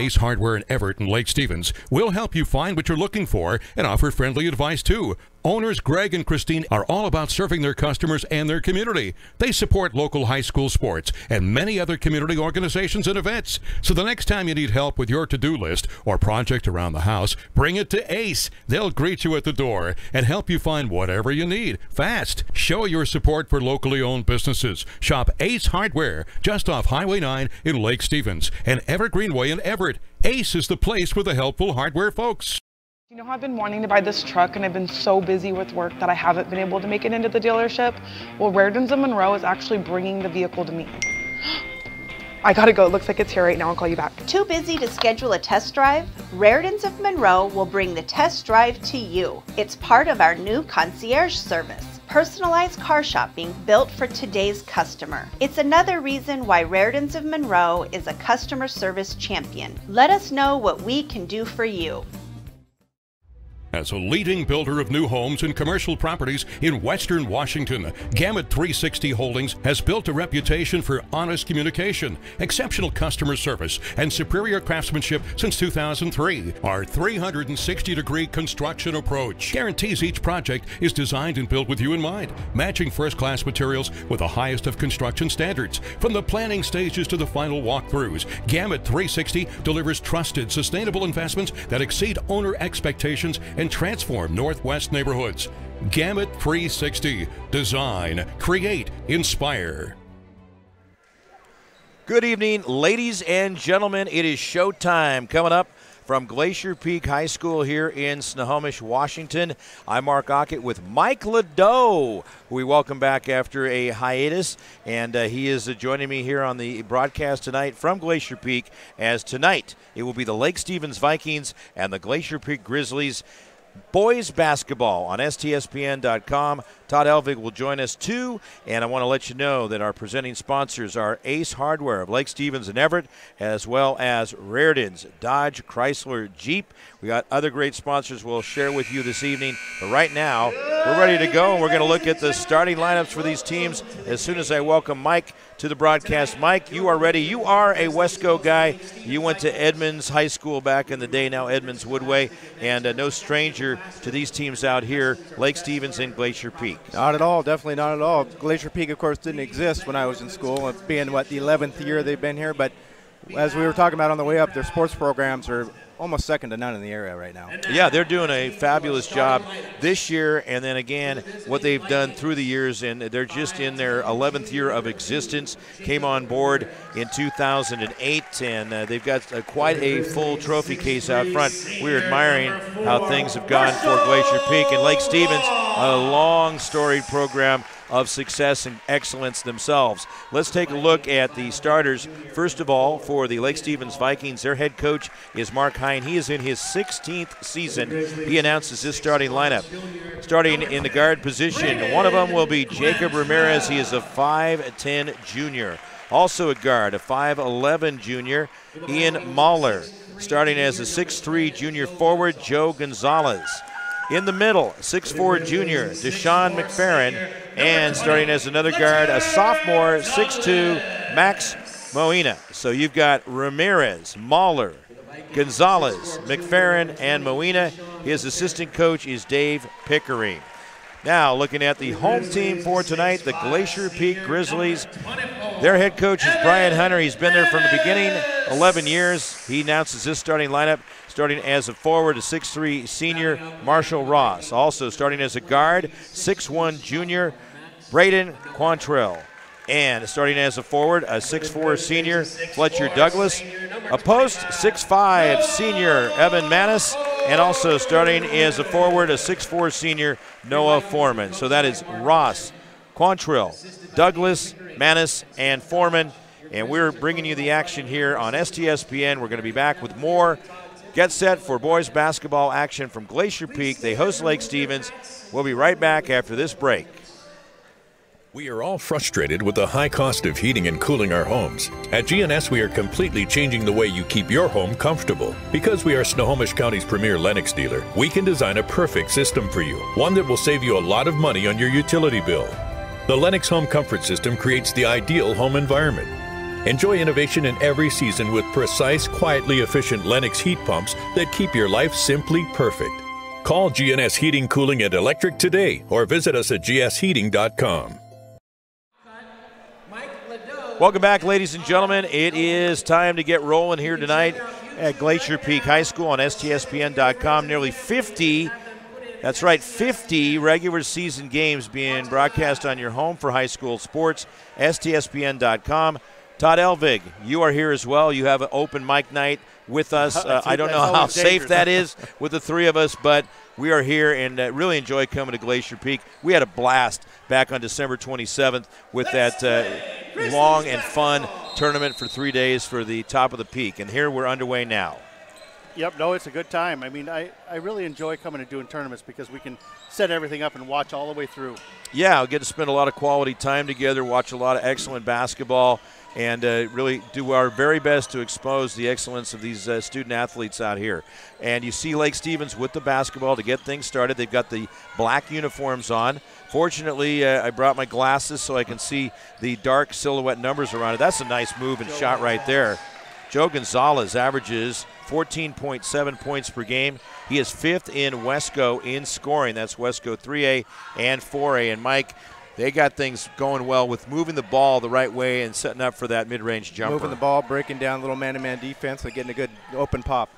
Ace Hardware in Everett and Lake Stevens will help you find what you're looking for and offer friendly advice too. Owners Greg and Christine are all about serving their customers and their community. They support local high school sports and many other community organizations and events. So the next time you need help with your to-do list or project around the house, bring it to Ace. They'll greet you at the door and help you find whatever you need fast. Show your support for locally owned businesses. Shop Ace Hardware just off Highway 9 in Lake Stevens and Evergreenway in Everett. Ace is the place with the helpful hardware folks. You know, I've been wanting to buy this truck and I've been so busy with work that I haven't been able to make it into the dealership. Well, Rairdens of Monroe is actually bringing the vehicle to me. I gotta go, it looks like it's here right now. I'll call you back. Too busy to schedule a test drive? Rairdens of Monroe will bring the test drive to you. It's part of our new concierge service. Personalized car shopping built for today's customer. It's another reason why Rairdens of Monroe is a customer service champion. Let us know what we can do for you. As a leading builder of new homes and commercial properties in Western Washington, Gamut 360 Holdings has built a reputation for honest communication, exceptional customer service, and superior craftsmanship since 2003. Our 360-degree construction approach guarantees each project is designed and built with you in mind, matching first-class materials with the highest of construction standards. From the planning stages to the final walkthroughs, Gamut 360 delivers trusted, sustainable investments that exceed owner expectations and transform Northwest neighborhoods. Gamut 360. Design, create, inspire. Good evening, ladies and gentlemen. It is showtime coming up from Glacier Peak High School here in Snohomish, Washington. I'm Mark Ockett with Mike Ladeau, who we welcome back after a hiatus, and he is joining me here on the broadcast tonight from Glacier Peak, as tonight it will be the Lake Stevens Vikings and the Glacier Peak Grizzlies boys basketball on STSPN.com. Todd Elvig will join us too, and I want to let you know that our presenting sponsors are Ace Hardware of Lake Stevens and Everett, as well as Rairdens, Dodge, Chrysler, Jeep. We got other great sponsors we'll share with you this evening, but right now we're ready to go, and we're going to look at the starting lineups for these teams as soon as I welcome Mike to the broadcast. Mike, you are ready. You are a Wesco guy. You went to Edmonds High School back in the day, now Edmonds Woodway, and no stranger to these teams out here, Lake Stevens and Glacier Peak. Not at all, definitely not at all. Glacier Peak, of course, didn't exist when I was in school, being, what, the 11th year they've been here, but as we were talking about on the way up, their sports programs are almost second to none in the area right now. Yeah, they're doing a fabulous job this year, and then again, what they've done through the years, and they're just in their 11th year of existence. Came on board in 2008, and they've got quite a full trophy case out front. We're admiring how things have gone for Glacier Peak and Lake Stevens, a long storied program of success and excellence themselves. Let's take a look at the starters. First of all, for the Lake Stevens Vikings, their head coach is Mark Hine. He is in his 16th season. He announces his starting lineup. Starting in the guard position, one of them will be Jacob Ramirez. He is a 5'10 junior. Also a guard, a 5'11 junior, Ian Mahler. Starting as a 6'3 junior forward, Joe Gonzalez. In the middle, 6'4 junior, Deshaun McFerrin. And starting as another guard, a sophomore, 6'2, Max Moina. So you've got Ramirez, Mahler, Gonzalez, McFerrin, and Moina. His assistant coach is Dave Pickering. Now looking at the home team for tonight, the Glacier Peak Grizzlies. Their head coach is Brian Hunter. He's been there from the beginning, 11 years. He announces his starting lineup. Starting as a forward, a 6'3 senior, Marshall Ross. Also starting as a guard, 6'1 junior, Braden Quantrell. And starting as a forward, a 6'4 senior, Fletcher Douglas. A post, 6'5 senior, Evan Manis. And also starting as a forward, a 6'4 senior, Noah Foreman. So that is Ross, Quantrell, Douglas, Manis, and Foreman. And we're bringing you the action here on STSPN. We're going to be back with more. Get set for boys basketball action from Glacier Peak. They host Lake Stevens. We'll be right back after this break. We are all frustrated with the high cost of heating and cooling our homes. At GNS, we are completely changing the way you keep your home comfortable. Because we are Snohomish County's premier Lennox dealer, we can design a perfect system for you, one that will save you a lot of money on your utility bill. The Lennox Home Comfort System creates the ideal home environment. Enjoy innovation in every season with precise, quietly efficient Lennox heat pumps that keep your life simply perfect. Call GNS Heating, Cooling, and Electric today or visit us at gsheating.com. Welcome back, ladies and gentlemen. It is time to get rolling here tonight at Glacier Peak High School on STSPN.com. Nearly 50, that's right, 50 regular season games being broadcast on your home for high school sports, STSPN.com. Todd Elvig, you are here as well. You have an open mic night with us. I don't know how safe that is with the three of us, but we are here and really enjoy coming to Glacier Peak. We had a blast back on December 27th with that long and fun tournament for 3 days for the top of the peak, and here we're underway now. Yep, no, it's a good time. I mean, I really enjoy coming and doing tournaments because we can set everything up and watch all the way through. Yeah, we get to spend a lot of quality time together, watch a lot of excellent basketball, and really do our very best to expose the excellence of these student athletes out here. And you see Lake Stevens with the basketball to get things started. They've got the black uniforms on. Fortunately, I brought my glasses so I can see the dark silhouette numbers around it. That's a nice move and shot right there. Joe Gonzalez averages 14.7 points per game. He is fifth in Wesco in scoring. That's Wesco 3A and 4A. And Mike, they got things going well with moving the ball the right way and setting up for that mid-range jumper. Moving the ball, breaking down little man-to-man defense and getting a good open pop.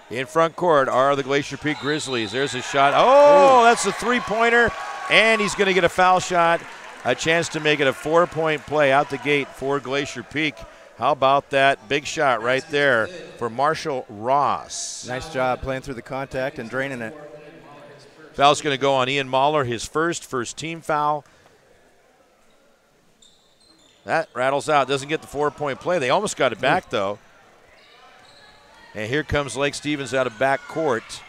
In front court are the Glacier Peak Grizzlies. There's a shot. Oh, that's a three-pointer, and he's going to get a foul shot. A chance to make it a 4-point play out the gate for Glacier Peak. How about that big shot right there for Marshall Ross? Nice job playing through the contact and draining it. Foul's going to go on Ian Mahler, his first team foul. That rattles out, doesn't get the 4-point play. They almost got it back, though. And here comes Lake Stevens out of back court.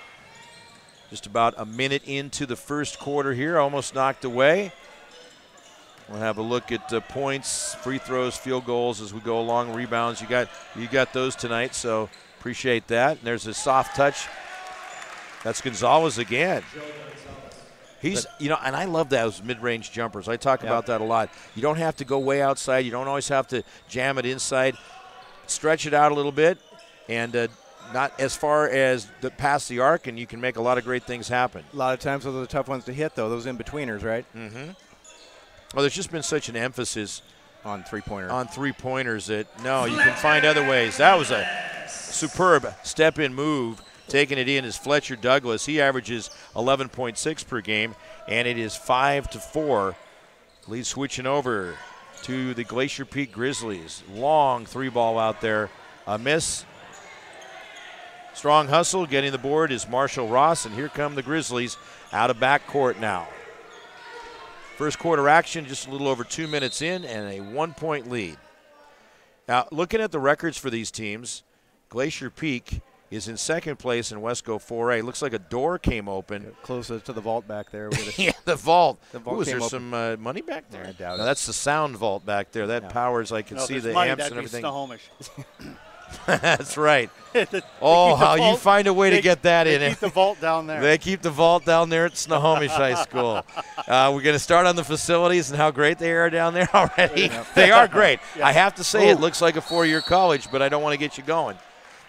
Just about a minute into the first quarter here, almost knocked away. We'll have a look at points, free throws, field goals as we go along. Rebounds, you got those tonight, so appreciate that. And there's a soft touch. That's Gonzalez again. He's, and I love those mid-range jumpers. I talk about that a lot. You don't have to go way outside. You don't always have to jam it inside. Stretch it out a little bit, and not as far as past the arc, and you can make a lot of great things happen. A lot of times those are the tough ones to hit, though, those in-betweeners, right? Mm-hmm. Well, there's just been such an emphasis on three-pointers that, no, you can find other ways. That was a superb step-in move. Taking it in is Fletcher Douglas. He averages 11.6 per game, and it is 5-4. Lead switching over to the Glacier Peak Grizzlies. Long three ball out there. A miss. Strong hustle. Getting the board is Marshall Ross, and here come the Grizzlies out of backcourt now. First quarter action, just a little over 2 minutes in, and a 1-point lead. Now, looking at the records for these teams, Glacier Peak is in second place in Wesco 4A. Looks like a door came open. Closer to the vault back there. Yeah, the vault. Ooh, is there some money back there? I doubt it. No, that's the sound vault back there. That powers, I can see the amps and everything. Snohomish. That's right. How you find a way to get that in. They keep the vault down there. They keep the vault down there at Snohomish High School. We're going to start on the facilities and how great they are down there already. They are great. Yeah. I have to say, it looks like a 4-year college, but I don't want to get you going.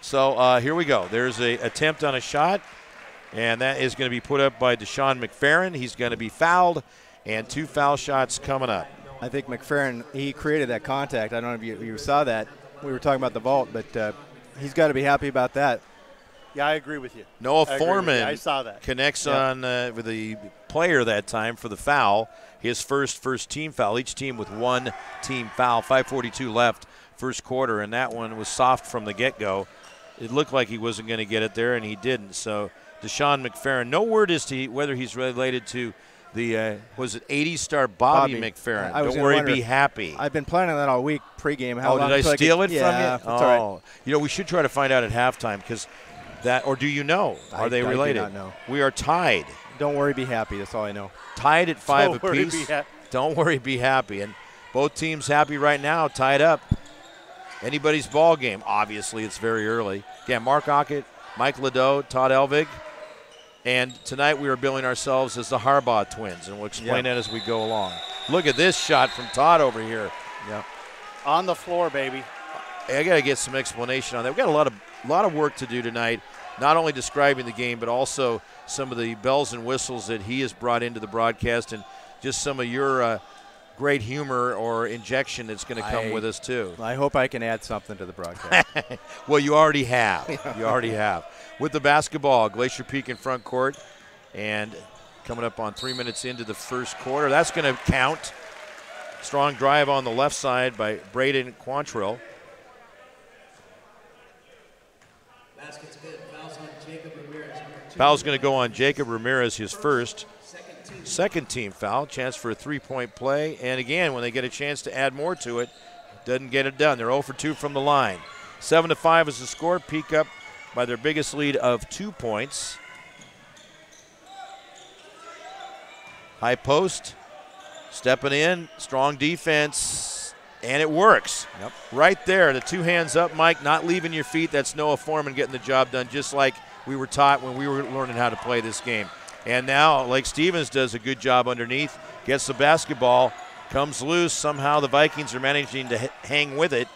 So here we go. There's an attempt on a shot, and that is going to be put up by Deshaun McFerrin. He's going to be fouled, and 2 foul shots coming up. I think McFerrin, he created that contact. I don't know if you saw that. We were talking about the vault, but he's got to be happy about that. Yeah, I agree with you. Noah Foreman I saw that. Connects on with the player that time for the foul. His first team foul. Each team with 1 team foul. 5:42 left, first quarter, and that one was soft from the get-go. It looked like he wasn't going to get it there, and he didn't. So Deshaun McFerrin, no word as to whether he's related to the, was it 80s star Bobby McFerrin? Don't worry, be happy. I've been planning that all week pregame. Did I steal it from you? Yeah, that's all right. We should try to find out at halftime because that, or do you know? Are they related? I do not know. We are tied. Don't worry, be happy. That's all I know. Tied at 5 apiece. Don't worry, be happy. And both teams happy right now, tied up. Anybody's ball game. Obviously, it's very early. Again, Mark Ockett, Mike Ladeau, Todd Elvig. And tonight we are billing ourselves as the Harbaugh twins, and we'll explain that as we go along. Look at this shot from Todd over here. Yeah. On the floor, baby. I got to get some explanation on that. We've got a lot of work to do tonight, not only describing the game, but also some of the bells and whistles that he has brought into the broadcast, and just some of your great humor or injection that's going to come with us too. I hope I can add something to the broadcast. Well, you already have. You already have. With the basketball, Glacier Peak in front court, and coming up on 3 minutes into the first quarter. That's going to count. Strong drive on the left side by Braden Quantrill. Foul's going to go on Jacob Ramirez, his first. Second team foul. Chance for a three-point play. And again, when they get a chance to add more to it, doesn't get it done. They're 0 for 2 from the line. 7-5 is the score. Peak up by their biggest lead of 2 points. High post. Stepping in. Strong defense. And it works. Yep. Right there. The two hands up, Mike. Not leaving your feet. That's Noah Foreman getting the job done, just like we were taught when we were learning how to play this game. And now Lake Stevens does a good job underneath, gets the basketball, comes loose. Somehow the Vikings are managing to hang with it.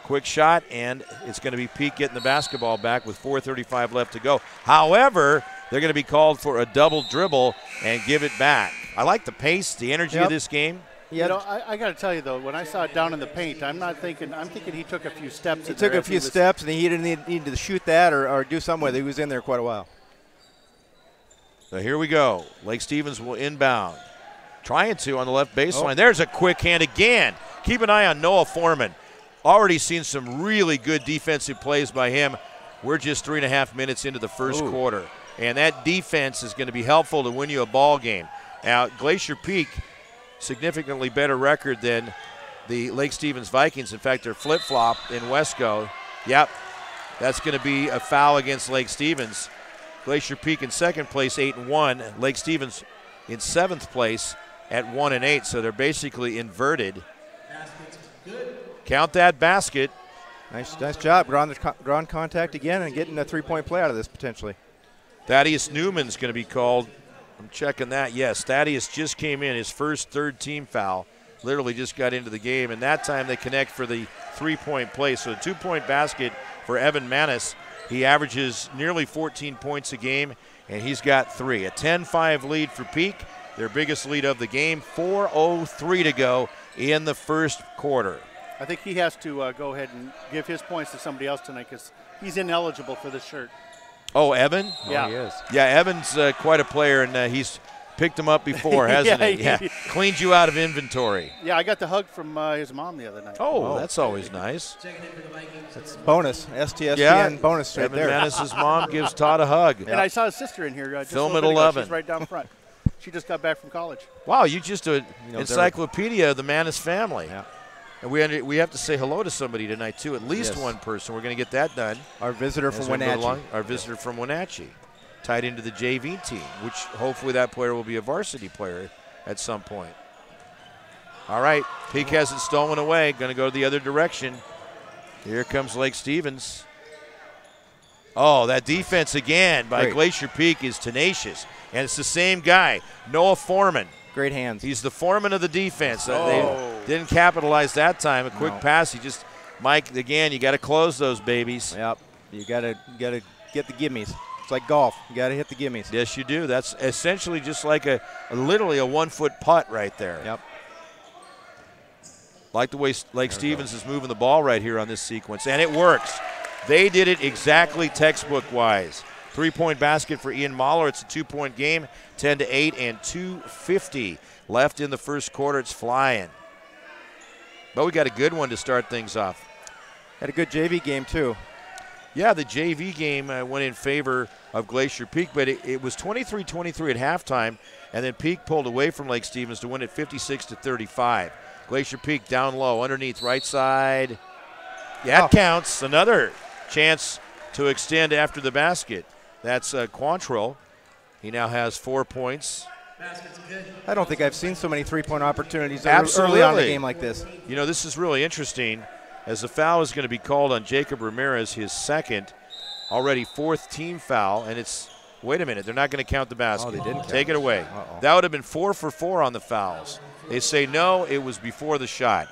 Quick shot, and it's going to be Peak getting the basketball back with 4:35 left to go. However, they're going to be called for a double dribble and give it back. I like the pace, the energy of this game. You know, I got to tell you, though, when I saw it down in the paint, I'm thinking he took a few steps. He took a few steps, and he didn't need to shoot that or do something with it. He was in there quite a while. So here we go. Lake Stevens will inbound. Trying to on the left baseline. There's a quick hand again. Keep an eye on Noah Foreman. Already seen some really good defensive plays by him. We're just 3.5 minutes into the first quarter. And that defense is going to be helpful to win you a ball game. Now, Glacier Peak, significantly better record than the Lake Stevens Vikings. In fact, they're flip-flopped in Wesco. Yep, that's going to be a foul against Lake Stevens. Glacier Peak in second place, 8-1. Lake Stevens in seventh place at 1-8. So they're basically inverted. Count that basket. Nice job. Ground contact again and getting a three-point play out of this potentially. Thaddeus Newman's going to be called. I'm checking that. Yes, Thaddeus just came in, his first third-team foul. Literally just got into the game, and that time they connect for the three-point play. So a two-point basket for Evan Manis. He averages nearly 14 points a game, and he's got 3. A 10-5 lead for Peak, their biggest lead of the game. 4:03 to go in the first quarter. I think he has to go ahead and give his points to somebody else tonight because he's ineligible for this shirt. Oh, Evan? Yeah. Oh, he is. Yeah, Evan's quite a player, and he's picked him up before, hasn't he? Yeah, cleaned you out of inventory. Yeah, I got the hug from his mom the other night. Oh, that's always nice. That's bonus. STSPN bonus right Evan there. Manis's mom gives Todd a hug. And I saw his sister in here. Just Film a at little bit ago. 11. She's right down front. She just got back from college. Wow, you just an encyclopedia of the Manis family. Yeah. And we have to say hello to somebody tonight, too. At least one person. We're going to get that done. Our visitor from Wenatchee. Our visitor from Wenatchee. Tied into the JV team, which hopefully that player will be a varsity player at some point. All right, Peak has it stolen away. Going to go the other direction. Here comes Lake Stevens. Oh, that defense again by Glacier Peak is tenacious. And it's the same guy, Noah Foreman. Great hands. He's the foreman of the defense. They didn't capitalize that time. A quick pass. Mike, again, you got to close those babies. Yep. You got to get the gimmies. It's like golf. You got to hit the gimmies. Yes, you do. That's essentially just like literally a 1-foot putt right there. Yep. Like the way Lake Stevens is moving the ball right here on this sequence, and it works. They did it exactly textbook-wise. 3-point basket for Ian Mahler. It's a 2-point game, 10-8, and 2:50 left in the first quarter. It's flying. But we got a good one to start things off. Had a good JV game, too. Yeah, the JV game went in favor of Glacier Peak, but it was 23-23 at halftime, and then Peak pulled away from Lake Stevens to win it 56-35. Glacier Peak down low, underneath right side. Yeah, it counts. Another chance to extend after the basket. That's Quantrill. He now has 4 points. I don't think I've seen so many three-point opportunities Absolutely. early on in a game like this. You know, this is really interesting, as the foul is going to be called on Jacob Ramirez, his second, already 4th team foul, and it's, wait a minute, they're not going to count the basket. Oh, they didn't Take it away. Uh-oh. That would have been 4 for 4 on the fouls. They say no, it was before the shot.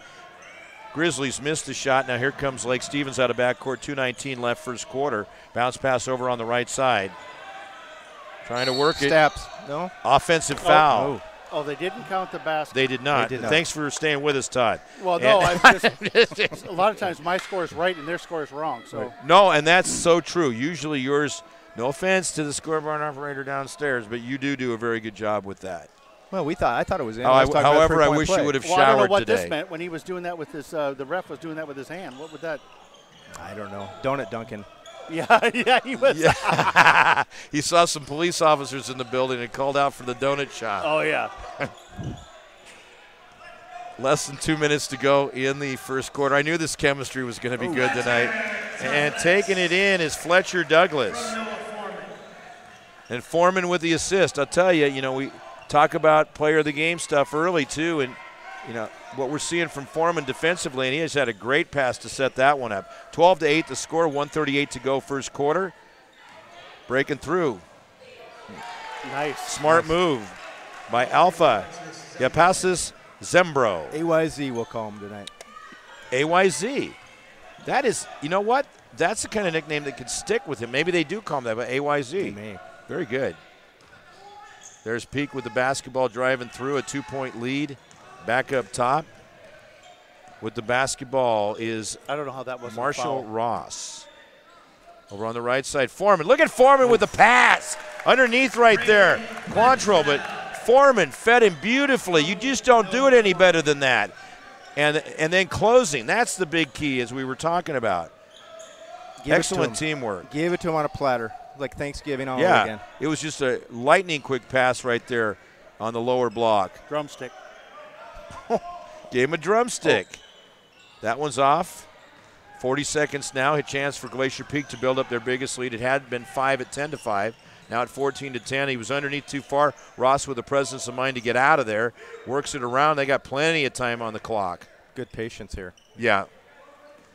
Grizzlies missed the shot. Now here comes Lake Stevens out of backcourt. 2:19 left first quarter. Bounce pass over on the right side. Trying to work Steps. it. No. Offensive foul. Oh, they didn't count the basket. They did not. Thanks for staying with us, Todd. Well, no, a lot of times my score is right and their score is wrong. So no, and that's so true. Usually yours, no offense to the scoreboard operator downstairs, but you do a very good job with that. Well, I thought it was in. However, I wish you would have showered today. I don't know what this meant when he was doing that with his. The ref was doing that with his hand. What would that? I don't know. Donut Duncan. Yeah, he was. Yeah. He saw some police officers in the building and called out for the donut shop. Oh, yeah. Less than 2 minutes to go in the first quarter. I knew this chemistry was going to be good tonight. And taking it in is Fletcher Douglas. And Foreman with the assist. I'll tell you, we talk about player of the game stuff early, too, and what we're seeing from Foreman defensively, and he has had a great pass to set that one up. 12-8 the score, 1:38 to go first quarter. Breaking through. Nice. Smart move by Alpha. Passes Zembro. AYZ will call him tonight. AYZ. That is, you know what? That's the kind of nickname that could stick with him. Maybe they do call him that, but AYZ. Very good. There's Peak with the basketball driving through, a 2-point lead. Back up top with the basketball is I don't know how that was Marshall Ross. Over on the right side, Foreman. Look at Foreman with the pass. Underneath right there. Quantrill, but Foreman fed him beautifully. You just don't do it any better than that. And then closing. That's the big key, as we were talking about. Excellent teamwork. Gave it to him on a platter, like Thanksgiving all over again. It was just a lightning quick pass right there on the lower block. Drumstick. Gave him a drumstick. That one's off. 40 seconds now. A chance for Glacier Peak to build up their biggest lead. It had been 5 at 10-5. Now at 14-10. He was underneath too far. Ross with the presence of mind to get out of there. Works it around. They got plenty of time on the clock. Good patience here. Yeah.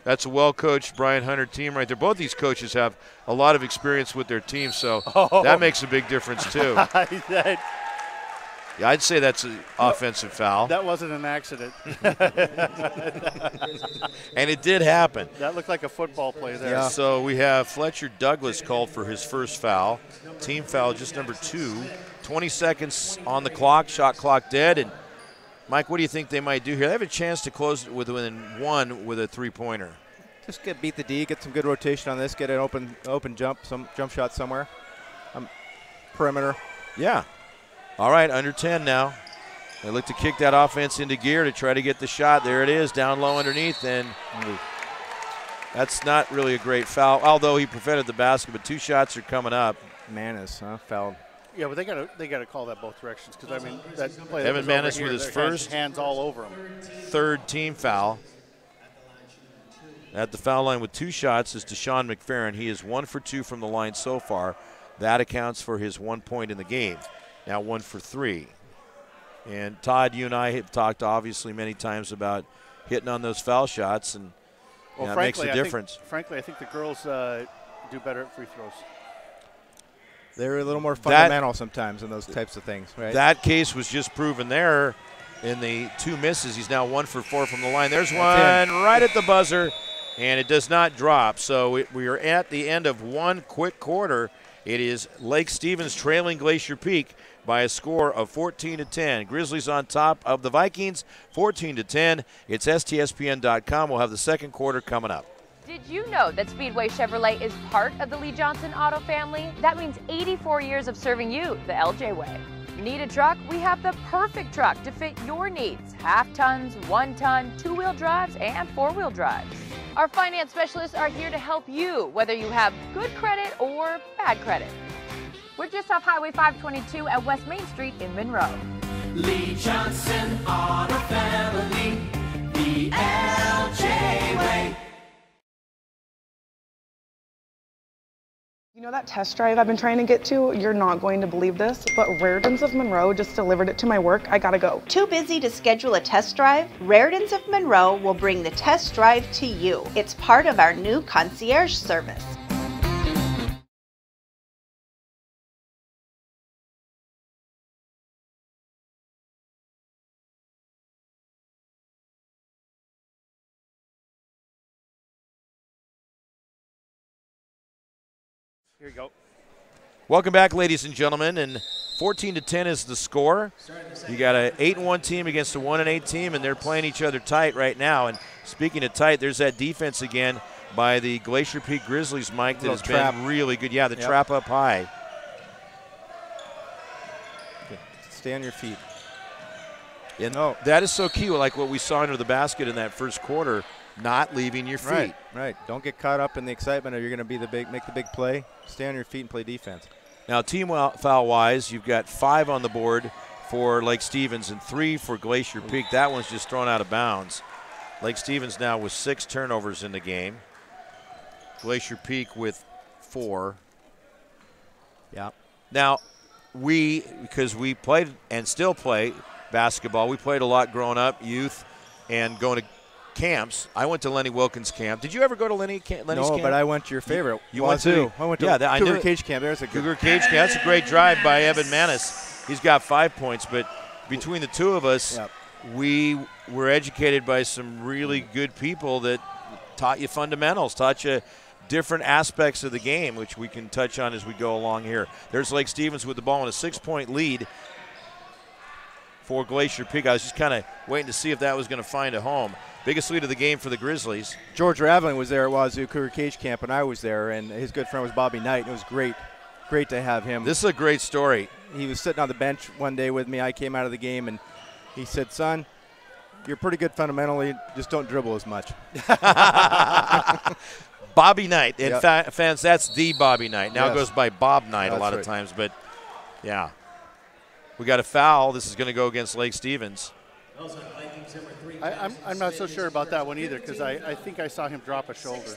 That's a well-coached Brian Hunter team right there. Both these coaches have a lot of experience with their team, so that makes a big difference too. Yeah, I'd say that's an offensive foul. That wasn't an accident. And it did happen. That looked like a football play there. Yeah. So we have Fletcher Douglas called for his first foul. Team foul just number 2. 20 seconds on the clock, shot clock dead. And Mike, what do you think they might do here? They have a chance to close it within 1 with a three-pointer. Just beat the D, get some good rotation on this, get an open jump shot somewhere. Perimeter. Yeah. All right, under 10 now. They look to kick that offense into gear to try to get the shot. There it is, down low underneath, and that's not really a great foul, although he prevented the basket, but 2 shots are coming up. Manis, fouled. Yeah, but they got to call that both directions, because I mean that play. Evan Manis with his first, hands all over him. 3rd team foul. At the foul line with 2 shots is Deshaun McFerrin. He is 1 for 2 from the line so far. That accounts for his 1 point in the game. Now 1 for 3. And Todd, you and I have talked obviously many times about hitting on those foul shots, and that makes a difference. Frankly, I think the girls do better at free throws. They're a little more fundamental sometimes in those types of things, right? That case was just proven there in the 2 misses. He's now 1 for 4 from the line. There's one right at the buzzer, and it does not drop. So we are at the end of 1 quick quarter. It is Lake Stevens trailing Glacier Peak by a score of 14-10. Grizzlies on top of the Vikings, 14-10. It's STSPN.com. We'll have the second quarter coming up. Did you know that Speedway Chevrolet is part of the Lee Johnson Auto family? That means 84 years of serving you the LJ way. Need a truck? We have the perfect truck to fit your needs. Half tons, 1 ton, 2-wheel drives, and 4-wheel drives. Our finance specialists are here to help you, whether you have good credit or bad credit. We're just off Highway 522 at West Main Street in Monroe. Lee Johnson Auto Family, the LJ way. You know that test drive I've been trying to get to? You're not going to believe this, but Raritan's of Monroe just delivered it to my work. I gotta go. Too busy to schedule a test drive? Raritan's of Monroe will bring the test drive to you. It's part of our new concierge service. Here you go. Welcome back, ladies and gentlemen, and 14-10 is the score. You got an 8-1 team against a 1-8 team, and they're playing each other tight right now. And speaking of tight, there's that defense again by the Glacier Peak Grizzlies, Mike, that has been really good. Yeah, the trap up high. Stay on your feet. And that is so key, like what we saw under the basket in that first quarter, not leaving your feet. Right. Don't get caught up in the excitement or you're going to make the big play. Stay on your feet and play defense. Now, team foul-wise, you've got 5 on the board for Lake Stevens and 3 for Glacier Peak. That one's just thrown out of bounds. Lake Stevens now with 6 turnovers in the game. Glacier Peak with 4. Yeah. Now, because we played and still play basketball, we played a lot growing up, youth, and going to camps. I went to Lenny Wilkins' camp. Did you ever go to Lenny's camp? No, but I went to your favorite. You went to? I went to Cougar Cage Camp. There's a Cougar Cage Camp. That's a great drive by Evan Manis. He's got 5 points, but between the two of us, we were educated by some really good people that taught you fundamentals, taught you different aspects of the game, which we can touch on as we go along here. There's Lake Stevens with the ball in a 6-point lead for Glacier Peak. I was just kind of waiting to see if that was going to find a home. Biggest lead of the game for the Grizzlies. George Raveling was there at Wazoo Cougar Cage Camp, and I was there, and his good friend was Bobby Knight. It was great to have him. This is a great story. He was sitting on the bench one day with me. I came out of the game, and he said, "Son, you're pretty good fundamentally. Just don't dribble as much." Bobby Knight. In fans, that's the Bobby Knight. Now it goes by Bob Knight a lot of times, but yeah. We got a foul. This is going to go against Lake Stevens. I'm not so sure about that one either because I think I saw him drop a shoulder.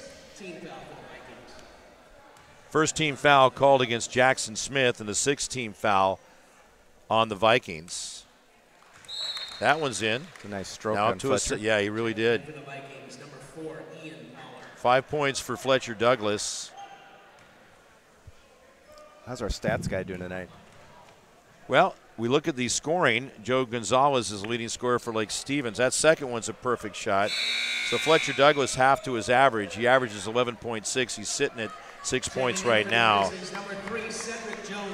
First team foul called against Jackson Smith and the 6th team foul on the Vikings. That one's in. It's a nice stroke on Fletcher. Yeah, he really did. 5 points for Fletcher Douglas. How's our stats guy doing tonight? Well, we look at the scoring. Joe Gonzalez is the leading scorer for Lake Stevens. That second one's a perfect shot. So Fletcher Douglas half to his average. He averages 11.6. He's sitting at 6 points right now.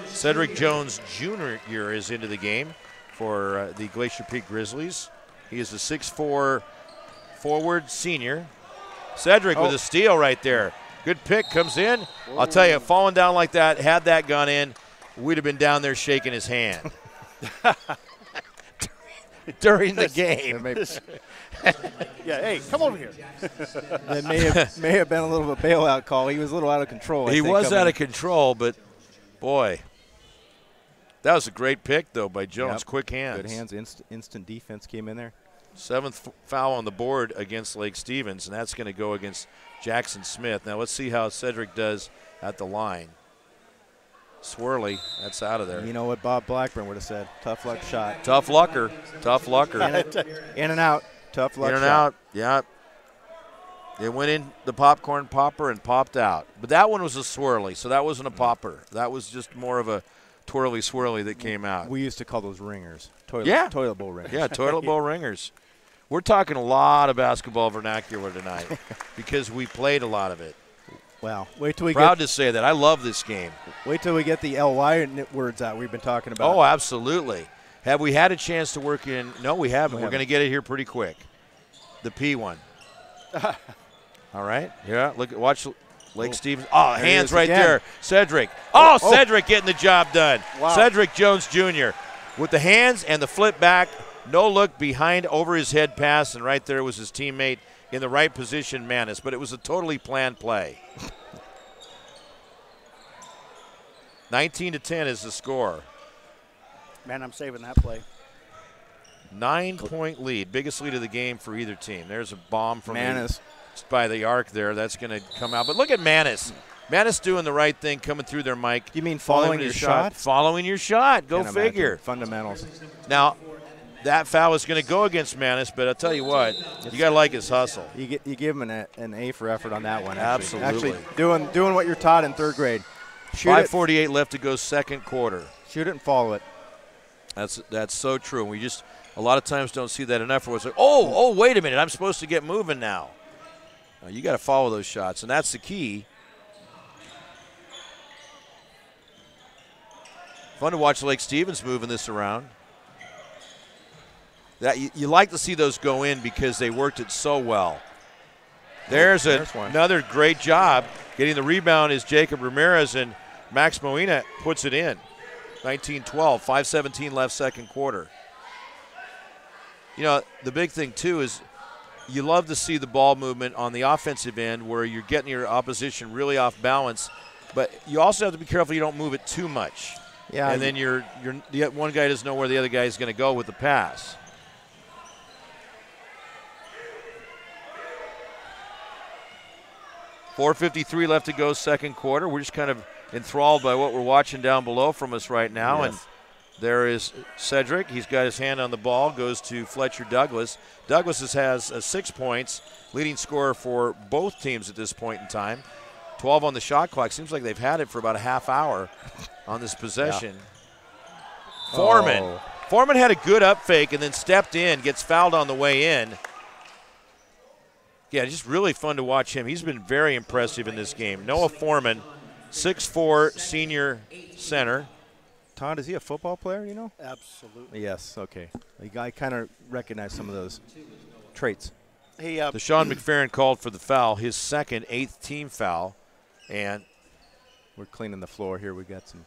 Cedric Jones Jr. is into the game for the Glacier Peak Grizzlies. He is a 6'4" forward senior. Cedric with a steal right there. Good pick, comes in. Whoa. I'll tell you, falling down like that, had that gone in, we'd have been down there shaking his hand. During the game. Yeah, hey, come over here. That may have been a little bit of a bailout call. He was a little out of control. He was out of control, but boy, that was a great pick though by Jones. Yep. Quick hands. Good hands. Instant defense came in there. 7th foul on the board against Lake Stevens, and that's going to go against Jackson Smith. Now let's see how Cedric does at the line. Swirly, that's out of there. You know what Bob Blackburn would have said. Tough luck shot. Tough lucker. Tough lucker. In and out. Tough luck shot. In and out, yeah. It went in the popcorn popper and popped out. But that one was a swirly, so that wasn't a popper. That was just more of a twirly swirly that came out. We used to call those ringers. Toilet bowl ringers. Yeah, toilet bowl ringers. We're talking a lot of basketball vernacular tonight because we played a lot of it. Wow. Wait till we Proud to say that. I love this game. Wait till we get the LY words out we've been talking about. Oh, absolutely. Have we had a chance to work in? No, we haven't. We're going to get it here pretty quick. The P one. All right. Yeah, watch Lake Stevens. Oh, hands right there. Cedric. Cedric getting the job done. Wow. Cedric Jones Jr. with the hands and the flip back. No look behind over his head pass, and right there was his teammate in the right position, Manis. But it was a totally planned play. 19-10 is the score. Man, I'm saving that play. 9-point lead, biggest lead of the game for either team. There's a bomb from Manis by the arc there. That's going to come out. But look at Manis. Manis doing the right thing, coming through there, Mike. You mean following your shot? Following your shot. Go figure. Imagine. Fundamentals. Now, that foul is going to go against Manis, but I'll tell you what, you got to like his hustle. You give him an A for effort on that one. Absolutely. Actually, doing what you're taught in 3rd grade. 5:48 left to go, second quarter. Shoot it and follow it. That's so true. And we just a lot of times don't see that enough. Where it's like, oh, wait a minute, I'm supposed to get moving now. You got to follow those shots, and that's the key. Fun to watch Lake Stevens moving this around. That you like to see those go in because they worked it so well. There's another great job. Getting the rebound is Jacob Ramirez, and Max Moina puts it in. 19-12, 5:17 left second quarter. You know, the big thing, too, is you love to see the ball movement on the offensive end where you're getting your opposition really off balance, but you also have to be careful you don't move it too much. Yeah. And then one guy doesn't know where the other guy is going to go with the pass. .453 left to go second quarter. We're just kind of enthralled by what we're watching down below from us right now. Yes. And there is Cedric. He's got his hand on the ball, goes to Fletcher Douglas. Douglas has 6 points, leading scorer for both teams at this point in time. 12 on the shot clock. Seems like they've had it for about a half hour on this possession. Yeah. Foreman. Oh. Foreman had a good up fake and then stepped in, gets fouled on the way in. Yeah, just really fun to watch him. He's been very impressive in this game. Noah Foreman, 6'4", senior center. Todd, is he a football player, you know? Absolutely. Yes, okay. I kind of recognize some of those traits. Hey, Deshaun McFerrin called for the foul, his second, 8th team foul. And we're cleaning the floor here. We got some.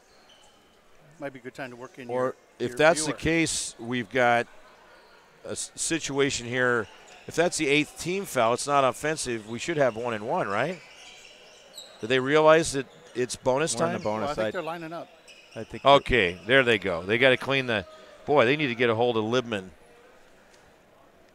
Might be a good time to work in or your if that's viewer. the case, we've got a situation here. If that's the 8th team foul, it's not offensive. We should have 1-and-1, right? Did they realize that it's bonus time? The bonus. Well, I think they're lining up. I think. Okay, there they go. They got to clean the. Boy, they need to get a hold of Libman.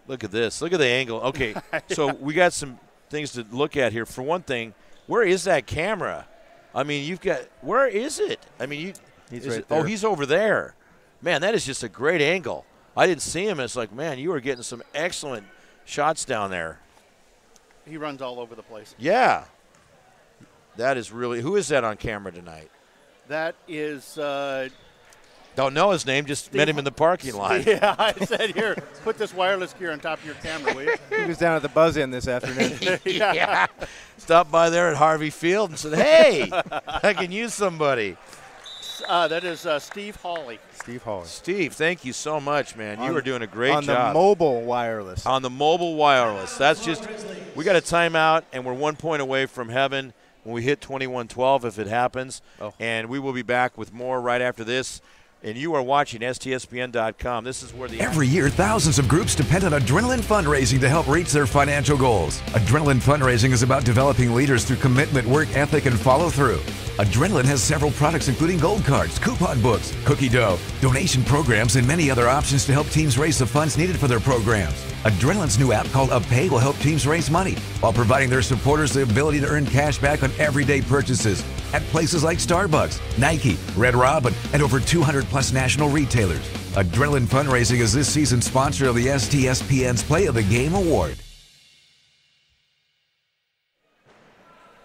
Look at this. Look at the angle. Okay, so we got some things to look at here. For one thing, where is that camera? I mean, you've got. Where is it? I mean, he's right there. Oh, he's over there. Man, that is just a great angle. I didn't see him. It's like, man, you are getting some excellent shots down there. He runs all over the place. Yeah. That is really. Who is that on camera tonight? That is. Don't know his name. Just met him in the parking lot. Yeah, I said, here, put this wireless gear on top of your camera, will you? He was down at the Buzz Inn this afternoon. Yeah. Stopped by there at Harvey Field and said, hey, I can use somebody. That is Steve Hawley. Steve Hawley. Steve, thank you so much, man. You are doing a great job. On the mobile wireless. On the mobile wireless. That's just, we got a timeout, and we're 1 point away from heaven when we hit 21-12 if it happens. Oh. And we will be back with more right after this. And you are watching STSPN.com. This is where the every year, thousands of groups depend on Adrenaline Fundraising to help reach their financial goals. Adrenaline Fundraising is about developing leaders through commitment, work ethic, and follow through. Adrenaline has several products including gold cards, coupon books, cookie dough, donation programs, and many other options to help teams raise the funds needed for their programs. Adrenaline's new app called UpPay will help teams raise money while providing their supporters the ability to earn cash back on everyday purchases at places like Starbucks, Nike, Red Robin, and over 200 plus national retailers. Adrenaline Fundraising is this season's sponsor of the STSPN's Play of the Game Award.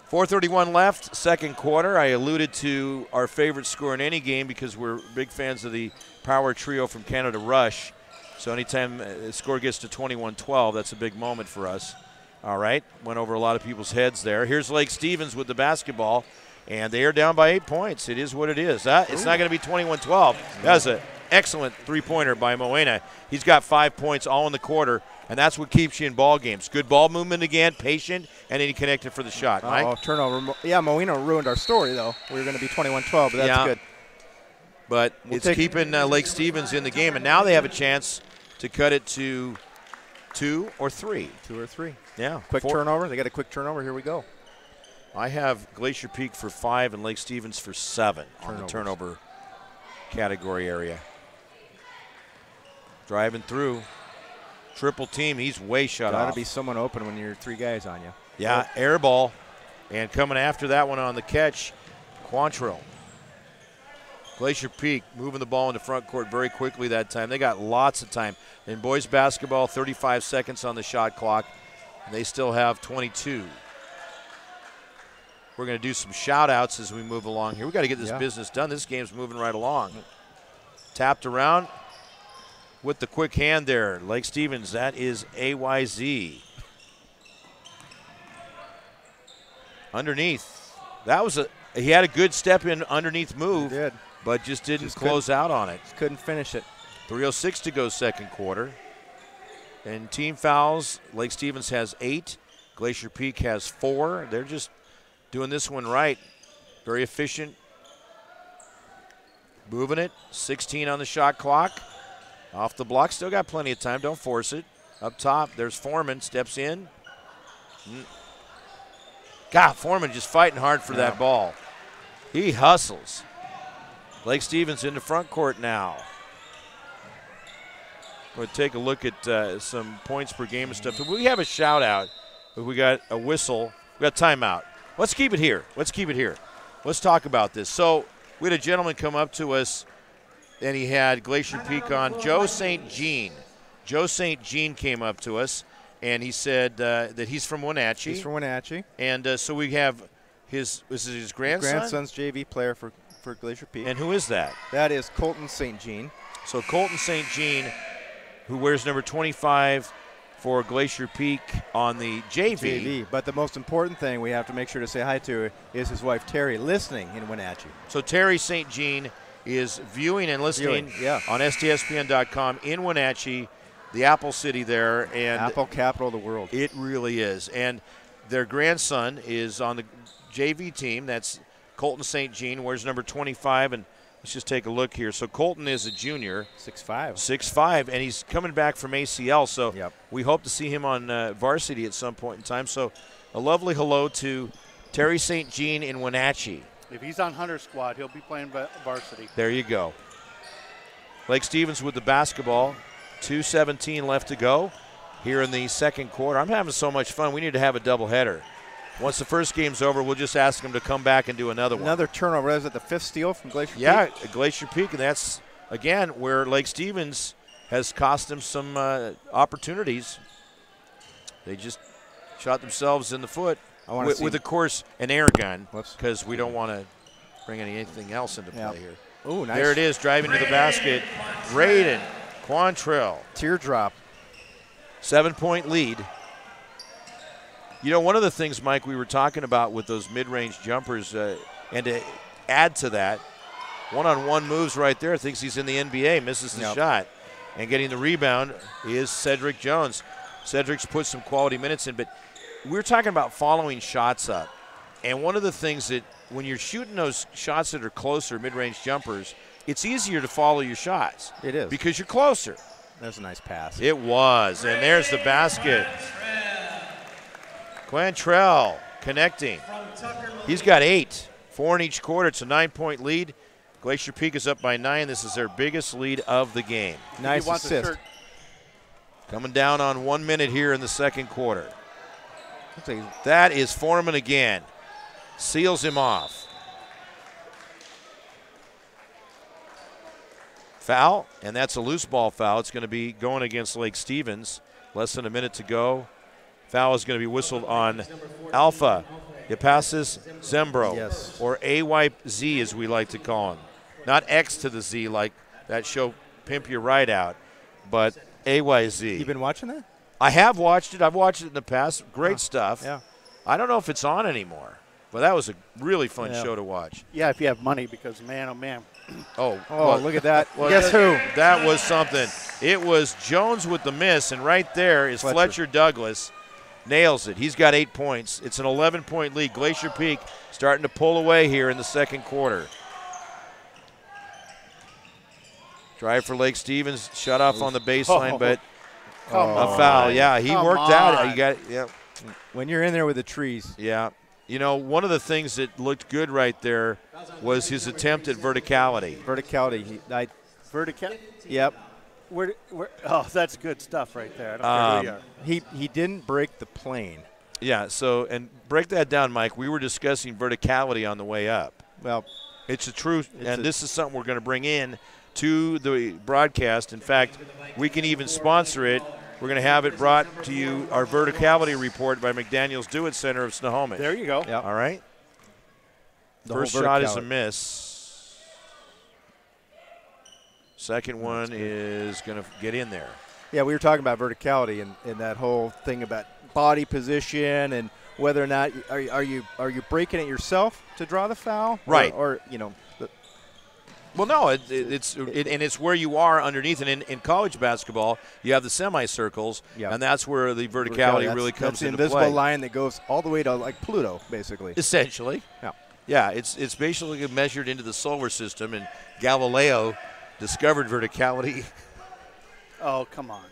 4:31 left, second quarter. I alluded to our favorite score in any game because we're big fans of the power trio from Canada Rush. So anytime the score gets to 21-12, that's a big moment for us. All right, went over a lot of people's heads there. Here's Lake Stevens with the basketball, and they are down by 8 points. It is what it is. It's not going to be 21-12. That was an excellent three-pointer by Moena. He's got 5 points all in the quarter, and that's what keeps you in ball games. Good ball movement again, patient, and then he connected for the shot. Mike? Oh, turnover. Yeah, Moena ruined our story, though. We were going to be 21-12, but that's good. But it's keeping Lake Stevens in the game, and now they have a chance to cut it to 2 or 3. 2 or 3. Yeah. Quick turnover. They got a quick turnover. Here we go. I have Glacier Peak for 5 and Lake Stevens for 7 on the turnover category area. Driving through. Triple team. He's way shut off. Got to be someone open when you're 3 guys on you. Yeah, air ball. And coming after that one on the catch, Quantrill. Glacier Peak moving the ball into front court very quickly that time. They got lots of time. In boys basketball, 35 seconds on the shot clock. And they still have 22. We're going to do some shout-outs as we move along here. We've got to get this business done. This game's moving right along. Tapped around with the quick hand there. Lake Stevens, that is AYZ. Underneath. That was he had a good step in underneath move. He did. but just didn't close out on it. Just couldn't finish it. 3:06 to go second quarter. And team fouls, Lake Stevens has 8. Glacier Peak has 4. They're just doing this one right. Very efficient. Moving it. 16 on the shot clock. Off the block. Still got plenty of time. Don't force it. Up top, there's Foreman. Steps in. God, Foreman just fighting hard for that ball. He hustles. Lake Stevens in the front court now. We'll take a look at some points per game and stuff. We have a shout out. We got a whistle. We got timeout. Let's keep it here. Let's keep it here. Let's talk about this. So we had a gentleman come up to us, and he had Glacier Peak on. Joe St. Jean. Joe St. Jean came up to us, and he said that he's from Wenatchee. He's from Wenatchee. And so we have this is his grandson? Grandson's JV player for Glacier Peak. And who is that? That is Colton St. Jean. So Colton St. Jean, who wears number 25 for Glacier Peak on the JV. But the most important thing we have to make sure to say hi to is his wife Terry, listening in Wenatchee. So Terry St. Jean is viewing and listening on STSPN.com in Wenatchee, the Apple City there. And Apple capital of the world. It really is. And their grandson is on the JV team. That's Colton St. Jean, wears number 25. And let's just take a look here. So Colton is a junior. 6'5". 6'5", and he's coming back from ACL. So we hope to see him on varsity at some point in time. So a lovely hello to Terry St. Jean in Wenatchee. If he's on Hunter squad, he'll be playing varsity. There you go. Lake Stevens with the basketball. 2:17 left to go here in the second quarter. I'm having so much fun. We need to have a doubleheader. Once the first game's over, we'll just ask them to come back and do another one. Another turnover. Is it the 5th steal from Glacier Peak? Yeah, Glacier Peak, and that's, again, where Lake Stevens has cost them some opportunities. They just shot themselves in the foot with, of course, an air gun, because we don't want to bring anything else into play here. Oh, nice. There it is, driving to the basket. Raiden Quantrill. Teardrop. 7-point lead. You know, one of the things, Mike, we were talking about with those mid-range jumpers, and to add to that, one-on-one moves right there, thinks he's in the NBA, misses the shot. And getting the rebound is Cedric Jones. Cedric's put some quality minutes in, but we're talking about following shots up. And one of the things that when you're shooting those shots that are closer, mid-range jumpers, it's easier to follow your shots. It is. Because you're closer. That's a nice pass. It was, and there's the basket. Quantrill connecting. He's got 8, 4 in each quarter. It's a 9-point lead. Glacier Peak is up by 9. This is their biggest lead of the game. Nice assist. Coming down on 1 minute here in the second quarter. That is Foreman again. Seals him off. Foul, and that's a loose ball foul. It's going to be going against Lake Stevens. Less than a minute to go. Foul is going to be whistled on Alpha Yapasis Zembro, or AYZ as we like to call him. Not X to the Z like that show Pimp Your Ride Out, but AYZ. You been watching that? I have watched it. I've watched it in the past. Great stuff. Yeah. I don't know if it's on anymore, but that was a really fun show to watch. Yeah, if you have money, because man, oh man. Oh, well, look at that. Well, guess who? That was something. It was Jones with the miss, and right there is Fletcher Douglas. Nails it. He's got 8 points. It's an 11-point lead. Glacier Peak starting to pull away here in the second quarter. Drive for Lake Stevens. Shut off on the baseline, but a foul. Yeah, he worked out. You got when you're in there with the trees. Yeah. You know, one of the things that looked good right there was his attempt at verticality. Verticality. Verticality? Yep. Oh, that's good stuff right there. I don't care who you are. He didn't break the plane. Yeah, so, and break that down, Mike. We were discussing verticality on the way up. Well, it's a truth, and this is something we're going to bring in to the broadcast. In fact, we can even sponsor it. We're going to have it brought to you, our verticality report by McDaniel's Do It Center of Snohomish. There you go. Yep. All right. First shot is a miss. Second one is going to get in there. Yeah, we were talking about verticality and that whole thing about body position and whether or not are you breaking it yourself to draw the foul, right? Or you know, Well, no, it's where you are underneath. And in college basketball, you have the semicircles, and that's where the verticality really comes into play. That's the invisible line that goes all the way to like Pluto, basically. Essentially. Yeah. Yeah, it's basically measured into the solar system, and Galileo discovered verticality. Oh, come on.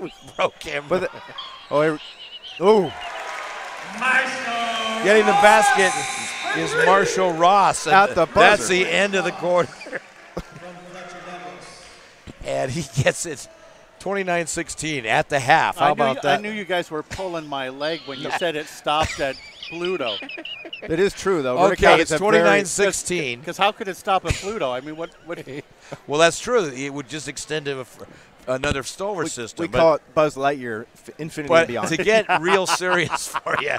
We broke him. Oh. Getting the basket is Marshall Ross. At the buzzer. That's the end of the quarter. And he gets it 29-16 at the half. How about that? I knew you guys were pulling my leg when you said it stopped at Pluto. It is true, though. Okay, it's 29-16. Because how could it stop at Pluto? I mean, what? Well, that's true. It would just extend to another solar system. We call it Buzz Lightyear, infinity and beyond. To get real serious for you,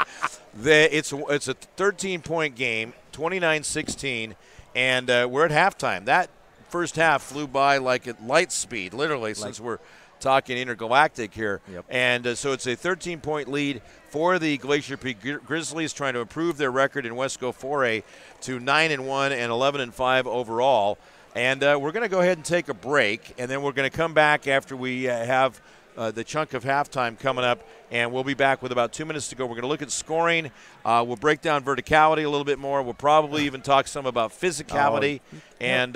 it's a 13-point game, 29-16, and we're at halftime. That first half flew by like at light speed, literally, since we're talking intergalactic here. Yep. And so it's a 13-point lead for the Glacier Peak Grizzlies, trying to improve their record in Wesco 4A to 9-1 and 11-5 overall. And we're going to go ahead and take a break, and then we're going to come back after we have the chunk of halftime coming up, and we'll be back with about 2 minutes to go. We're going to look at scoring. We'll break down verticality a little bit more. We'll probably even talk some about physicality, and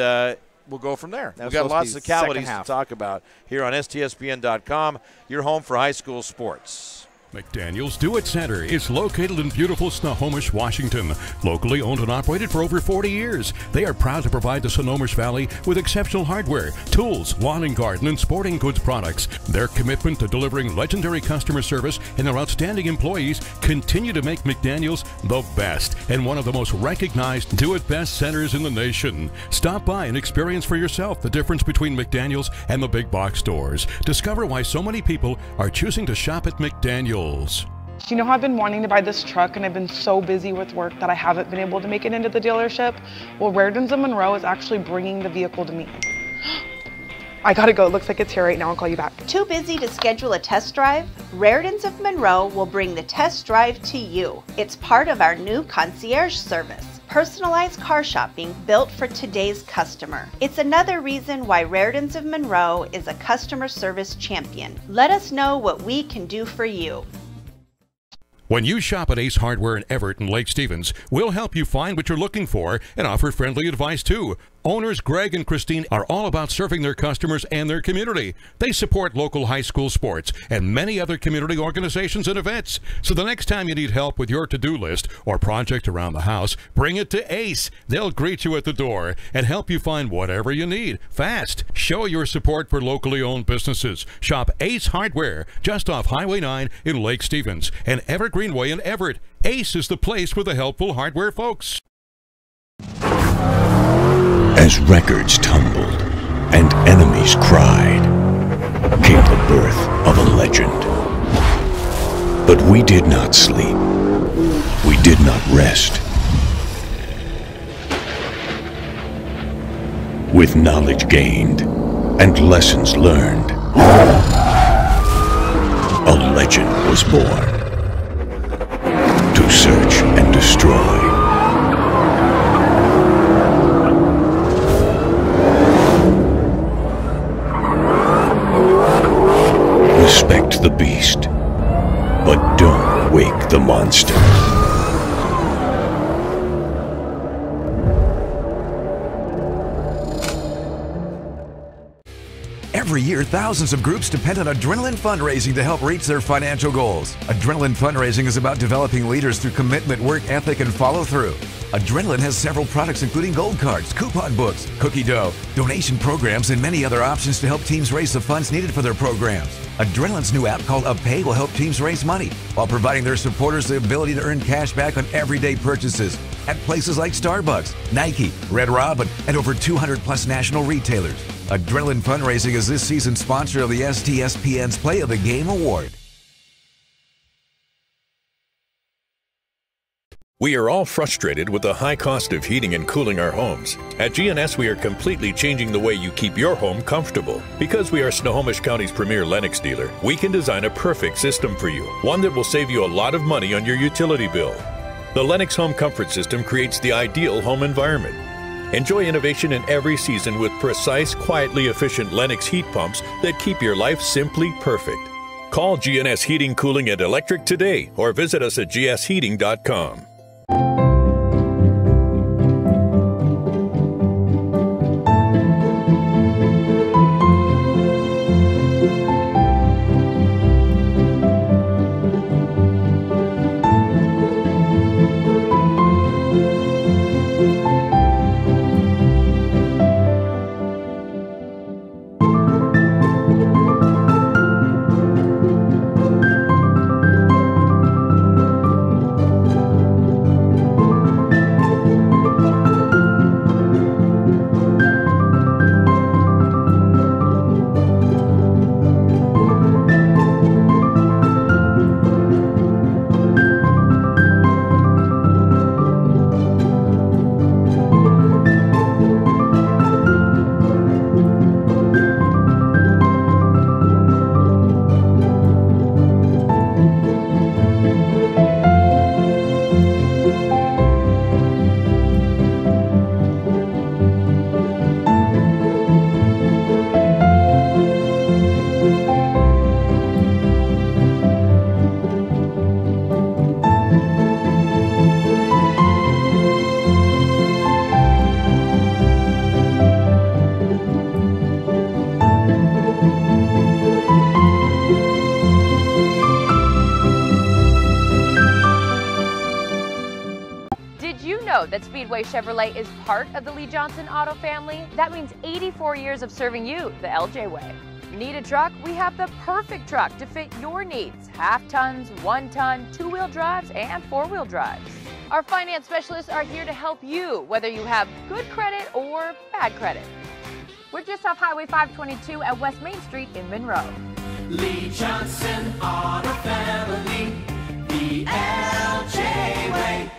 we'll go from there. We've got lots of calities to talk about here on STSPN.com, your home for high school sports. McDaniel's Do-It Center is located in beautiful Snohomish, Washington. Locally owned and operated for over 40 years, they are proud to provide the Snohomish Valley with exceptional hardware, tools, lawn and garden, and sporting goods products. Their commitment to delivering legendary customer service and their outstanding employees continue to make McDaniel's the best and one of the most recognized do-it-best centers in the nation. Stop by and experience for yourself the difference between McDaniel's and the big box stores. Discover why so many people are choosing to shop at McDaniel's. You know how I've been wanting to buy this truck and I've been so busy with work that I haven't been able to make it into the dealership? Well, Rairdens of Monroe is actually bringing the vehicle to me. I gotta go. It looks like it's here right now. I'll call you back. Too busy to schedule a test drive? Rairdens of Monroe will bring the test drive to you. It's part of our new concierge service. Personalized car shopping built for today's customer. It's another reason why Rairdens of Monroe is a customer service champion. Let us know what we can do for you. When you shop at Ace Hardware in Everett and Lake Stevens, we'll help you find what you're looking for and offer friendly advice too. Owners Greg and Christine are all about serving their customers and their community. They support local high school sports and many other community organizations and events. So the next time you need help with your to-do list or project around the house, bring it to Ace. They'll greet you at the door and help you find whatever you need fast. Show your support for locally owned businesses. Shop Ace Hardware just off Highway 9 in Lake Stevens and Evergreen Way in Everett. Ace is the place for the helpful hardware folks. As records tumbled and enemies cried, came the birth of a legend. But we did not sleep. We did not rest. With knowledge gained and lessons learned, a legend was born to search and destroy. Respect the beast, but don't wake the monster. Every year, thousands of groups depend on Adrenaline Fundraising to help reach their financial goals. Adrenaline Fundraising is about developing leaders through commitment, work ethic, and follow-through. Adrenaline has several products including gold cards, coupon books, cookie dough, donation programs, and many other options to help teams raise the funds needed for their programs. Adrenaline's new app called UpPay will help teams raise money while providing their supporters the ability to earn cash back on everyday purchases at places like Starbucks, Nike, Red Robin, and over 200 plus national retailers. Adrenaline Fundraising is this season's sponsor of the STSPN's Play of the Game Award. We are all frustrated with the high cost of heating and cooling our homes. At GNS, we are completely changing the way you keep your home comfortable. Because we are Snohomish County's premier Lennox dealer, we can design a perfect system for you, one that will save you a lot of money on your utility bill. The Lennox Home Comfort System creates the ideal home environment. Enjoy innovation in every season with precise, quietly efficient Lennox heat pumps that keep your life simply perfect. Call GNS Heating, Cooling, and Electric today or visit us at gsheating.com. That Speedway Chevrolet is part of the Lee Johnson Auto family? That means 84 years of serving you the LJ way. Need a truck? We have the perfect truck to fit your needs. Half tons, 1 ton, 2-wheel drives, and 4-wheel drives. Our finance specialists are here to help you, whether you have good credit or bad credit. We're just off Highway 522 at West Main Street in Monroe. Lee Johnson Auto Family, the LJ way.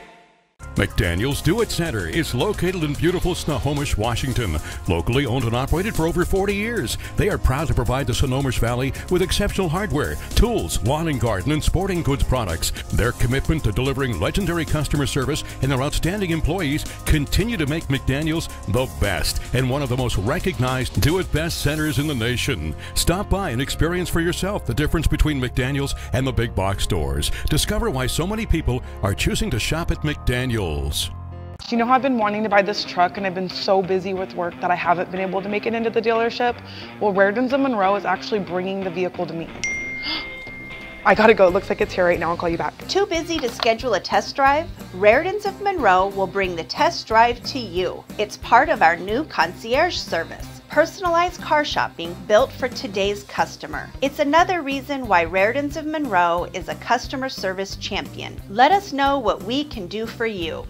McDaniel's Do-It Center is located in beautiful Snohomish, Washington. Locally owned and operated for over 40 years, they are proud to provide the Snohomish Valley with exceptional hardware, tools, lawn and garden, and sporting goods products. Their commitment to delivering legendary customer service and their outstanding employees continue to make McDaniel's the best and one of the most recognized do-it-best centers in the nation. Stop by and experience for yourself the difference between McDaniel's and the big box stores. Discover why so many people are choosing to shop at McDaniel's. You know how I've been wanting to buy this truck and I've been so busy with work that I haven't been able to make it into the dealership? Well, Rairdens of Monroe is actually bringing the vehicle to me. I gotta go, it looks like it's here right now, I'll call you back. Too busy to schedule a test drive? Rairdens of Monroe will bring the test drive to you. It's part of our new concierge service. Personalized car shopping built for today's customer. It's another reason why Rairdens of Monroe is a customer service champion. Let us know what we can do for you.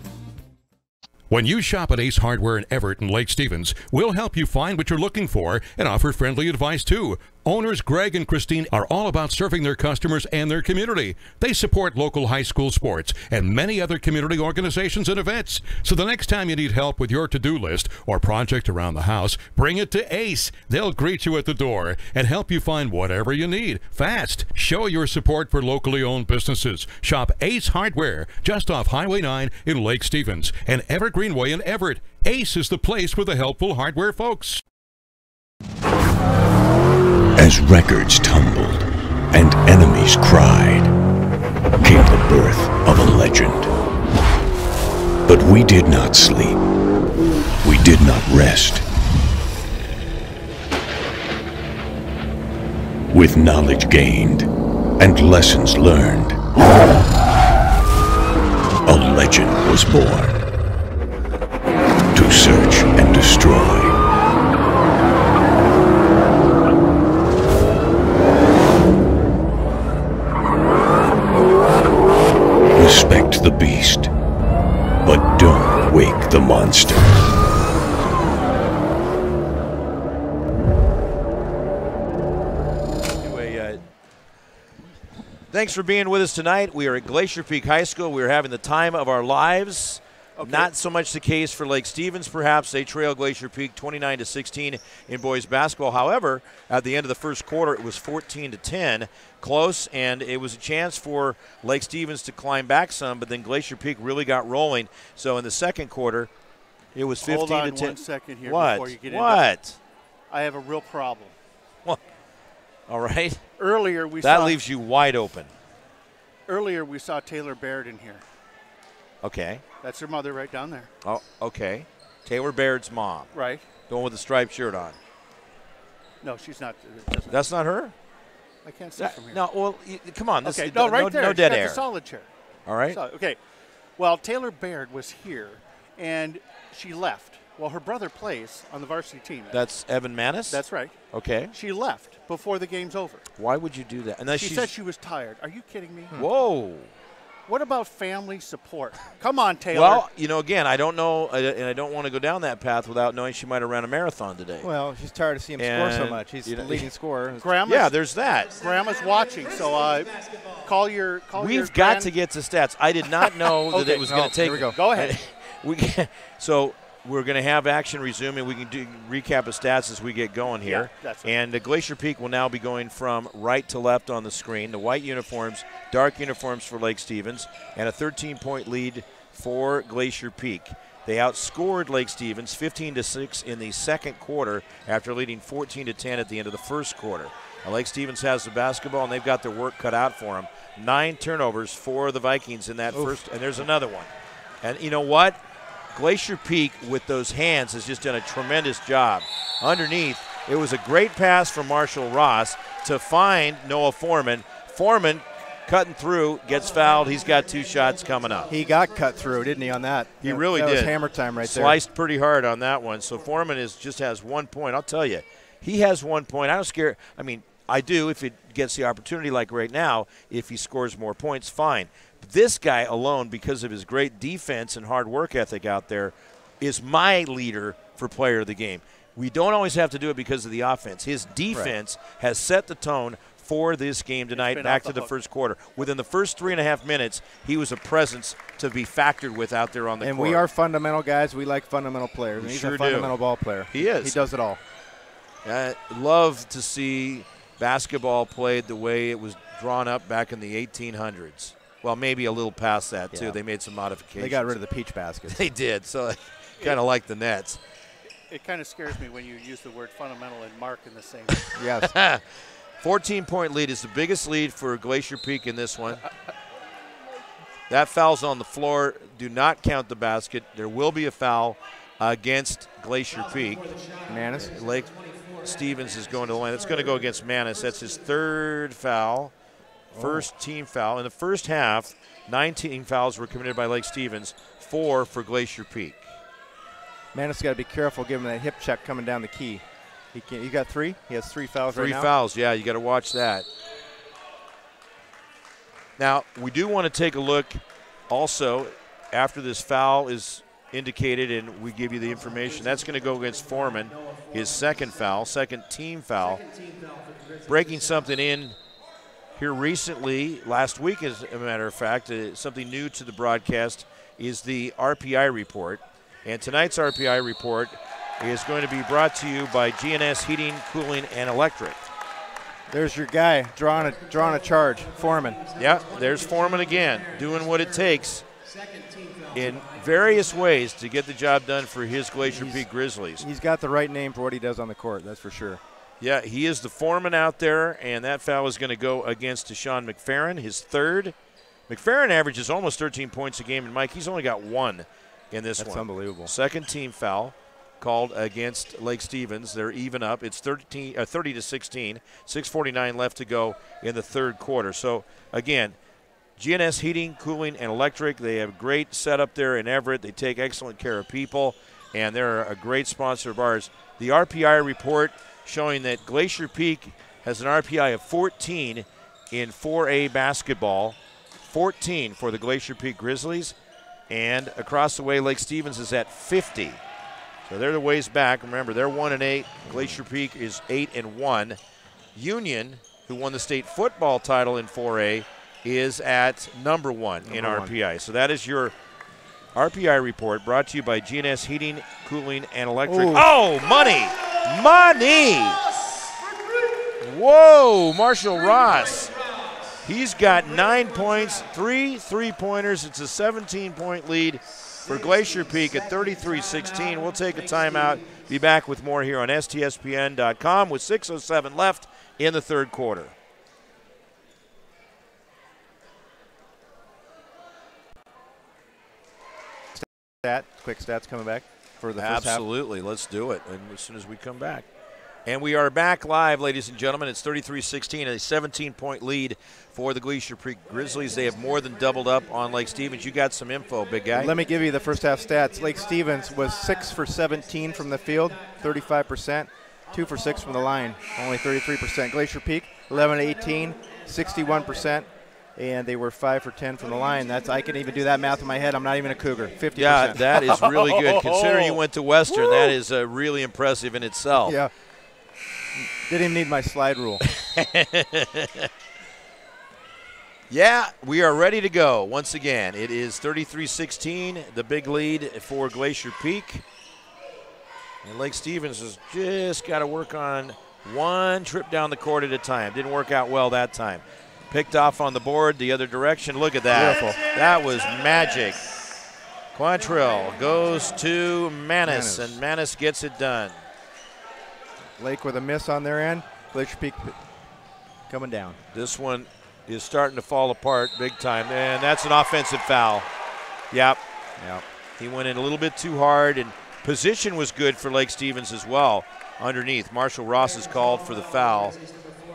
When you shop at Ace Hardware in Everett and Lake Stevens, we'll help you find what you're looking for and offer friendly advice too. Owners Greg and Christine are all about serving their customers and their community. They support local high school sports and many other community organizations and events. So the next time you need help with your to-do list or project around the house, bring it to Ace. They'll greet you at the door and help you find whatever you need fast. Show your support for locally owned businesses. Shop Ace Hardware just off Highway 9 in Lake Stevens and Evergreen Way in Everett. Ace is the place for the helpful hardware folks. As records tumbled and enemies cried, came the birth of a legend. But we did not sleep. We did not rest. With knowledge gained and lessons learned, a legend was born to search and destroy. Respect the beast, but don't wake the monster. Thanks for being with us tonight. We are at Glacier Peak High School. We are having the time of our lives. Okay. Not so much the case for Lake Stevens, perhaps. They trail Glacier Peak 29-16 in boys basketball. However, at the end of the first quarter, it was 14-10. Close, and it was a chance for Lake Stevens to climb back some, but then Glacier Peak really got rolling. So in the second quarter, It was 15 Hold on to 10. 1 second here What? before you get into What? I have a real problem. What? All right. Earlier we that saw leaves you wide open. Earlier we saw Taylor Baird in here. Okay. That's her mother right down there. Oh, okay. Taylor Baird's mom. Right. The one with the striped shirt on. No, she's not. That's not her? I can't see from here. No, well, come on. Okay, no, right there. No She's dead got air. the solid chair. All right. Okay. Well, Taylor Baird was here, and she left. Well, her brother plays on the varsity team. That's Evan Manis? That's right. Okay. She left before the game's over. Why would you do that? And she said she was tired. Are you kidding me? Whoa. What about family support? Come on, Taylor. Well, again, I don't know, and I don't want to go down that path without knowing she might have ran a marathon today. Well, she's tired of seeing him score so much. He's the leading scorer. Yeah, there's that. Grandma's watching, so call your. We've got to get to stats. I did not know that it was going to take. Here we go. Go ahead. So we're going to have action resuming. We can do recap of stats as we get going here. Yeah, that's right. And the Glacier Peak will now be going from right to left on the screen. The white uniforms, dark uniforms for Lake Stevens, and a 13-point lead for Glacier Peak. They outscored Lake Stevens 15-6 in the second quarter after leading 14-10 at the end of the first quarter. Now, Lake Stevens has the basketball, and they've got their work cut out for them. 9 turnovers for the Vikings in that first, and there's another one. And you know what? Glacier Peak, with those hands, has just done a tremendous job. Underneath, it was a great pass from Marshall Ross to find Noah Foreman. Foreman cutting through, gets fouled. He's got 2 shots coming up. He got cut through, didn't he, on that? He really did. That was hammer time right there. Sliced pretty hard on that one. So Foreman just has 1 point. I'll tell you, he has 1 point. I don't scare. I mean, I do if it gets the opportunity like right now. If he scores more points, fine. This guy alone, because of his great defense and hard work ethic out there, is my leader for player of the game. We don't always have to do it because of the offense. His defense has set the tone for this game tonight back to the first quarter. Within the first 3.5 minutes, he was a presence to be factored with out there on the court. And we are fundamental guys. We like fundamental players. And he's a fundamental ball player. He is. He does it all. Love to see basketball played the way it was drawn up back in the 1800s. Well, maybe a little past that, too. Yeah. They made some modifications. They got rid of the peach baskets. They did, so kind of like the Nets. It kind of scares me when you use the word fundamental and mark in the same. Yes. 14-point lead is the biggest lead for Glacier Peak in this one. That foul's on the floor. Do not count the basket. There will be a foul against Glacier Peak. Manis. Lake Stevens is going to the line. It's going to go against Manis. That's his 3rd foul. First team foul. In the first half, 19 fouls were committed by Lake Stevens, 4 for Glacier Peak. Manis got to be careful giving that hip check coming down the key. He got 3? He has 3 fouls right now? 3 fouls, yeah. You got to watch that. Now, we do want to take a look also after this foul is indicated and we give you the information. That's going to go against Foreman, his 2nd foul, 2nd team foul. Breaking something in here recently, last week as a matter of fact, something new to the broadcast is the RPI report. And tonight's RPI report is going to be brought to you by GNS Heating, Cooling, and Electric. There's your guy drawing a charge, Foreman. Yeah, there's Foreman again, doing what it takes in various ways to get the job done for his Glacier Peak Grizzlies. He's got the right name for what he does on the court, that's for sure. Yeah, he is the foreman out there, and that foul is going to go against Deshaun McFerrin, his 3rd. McFerrin averages almost 13 points a game, and Mike, he's only got 1 in this one. That's unbelievable. 2nd team foul called against Lake Stevens. They're even up. It's 30-16. 6:49 left to go in the 3rd quarter. So, again, GNS Heating, Cooling, and Electric, they have a great setup there in Everett. They take excellent care of people, and they're a great sponsor of ours. The RPI report showing that Glacier Peak has an RPI of 14 in 4A basketball, 14 for the Glacier Peak Grizzlies, and across the way, Lake Stevens is at 50. So they're the ways back. Remember, they're 1-8. Glacier Peak is 8-1. Union, who won the state football title in 4A, is at number 1 in RPI. So that is your RPI report brought to you by GNS Heating, Cooling, and Electric. Ooh. Oh, money! Money! Whoa, Marshall Ross. He's got 9 points, 3 3-pointers. It's a 17-point lead for Glacier Peak at 33-16. We'll take a timeout. Be back with more here on STSPN.com with 6:07 left in the third quarter. Quick stats coming back for the first half. Absolutely. Let's do it and as soon as we come back. And we are back live, ladies and gentlemen. It's 33-16, a 17-point lead for the Glacier Peak Grizzlies. They have more than doubled up on Lake Stevens. You got some info, big guy. Let me give you the first half stats. Lake Stevens was 6 for 17 from the field, 35%. 2 for 6 from the line, only 33%. Glacier Peak, 11-18, 61%. And they were 5 for 10 from the line. I can even do that math in my head. I'm not even a Cougar, 50%. Yeah, that is really good. Considering you went to Western, that is really impressive in itself. Yeah. Didn't even need my slide rule. Yeah, we are ready to go. Once again, it is 33-16, the big lead for Glacier Peak. And Lake Stevens has just got to work on one trip down the court at a time. Didn't work out well that time. Picked off on the board the other direction. Look at that. Beautiful. That was magic. Quantrill goes to Manis, and Manis gets it done. Lake with a miss on their end. Glacier Peak coming down. This one is starting to fall apart big time, and that's an offensive foul. Yep. He went in a little bit too hard, and position was good for Lake Stevens as well underneath. Marshall Ross is called for the foul.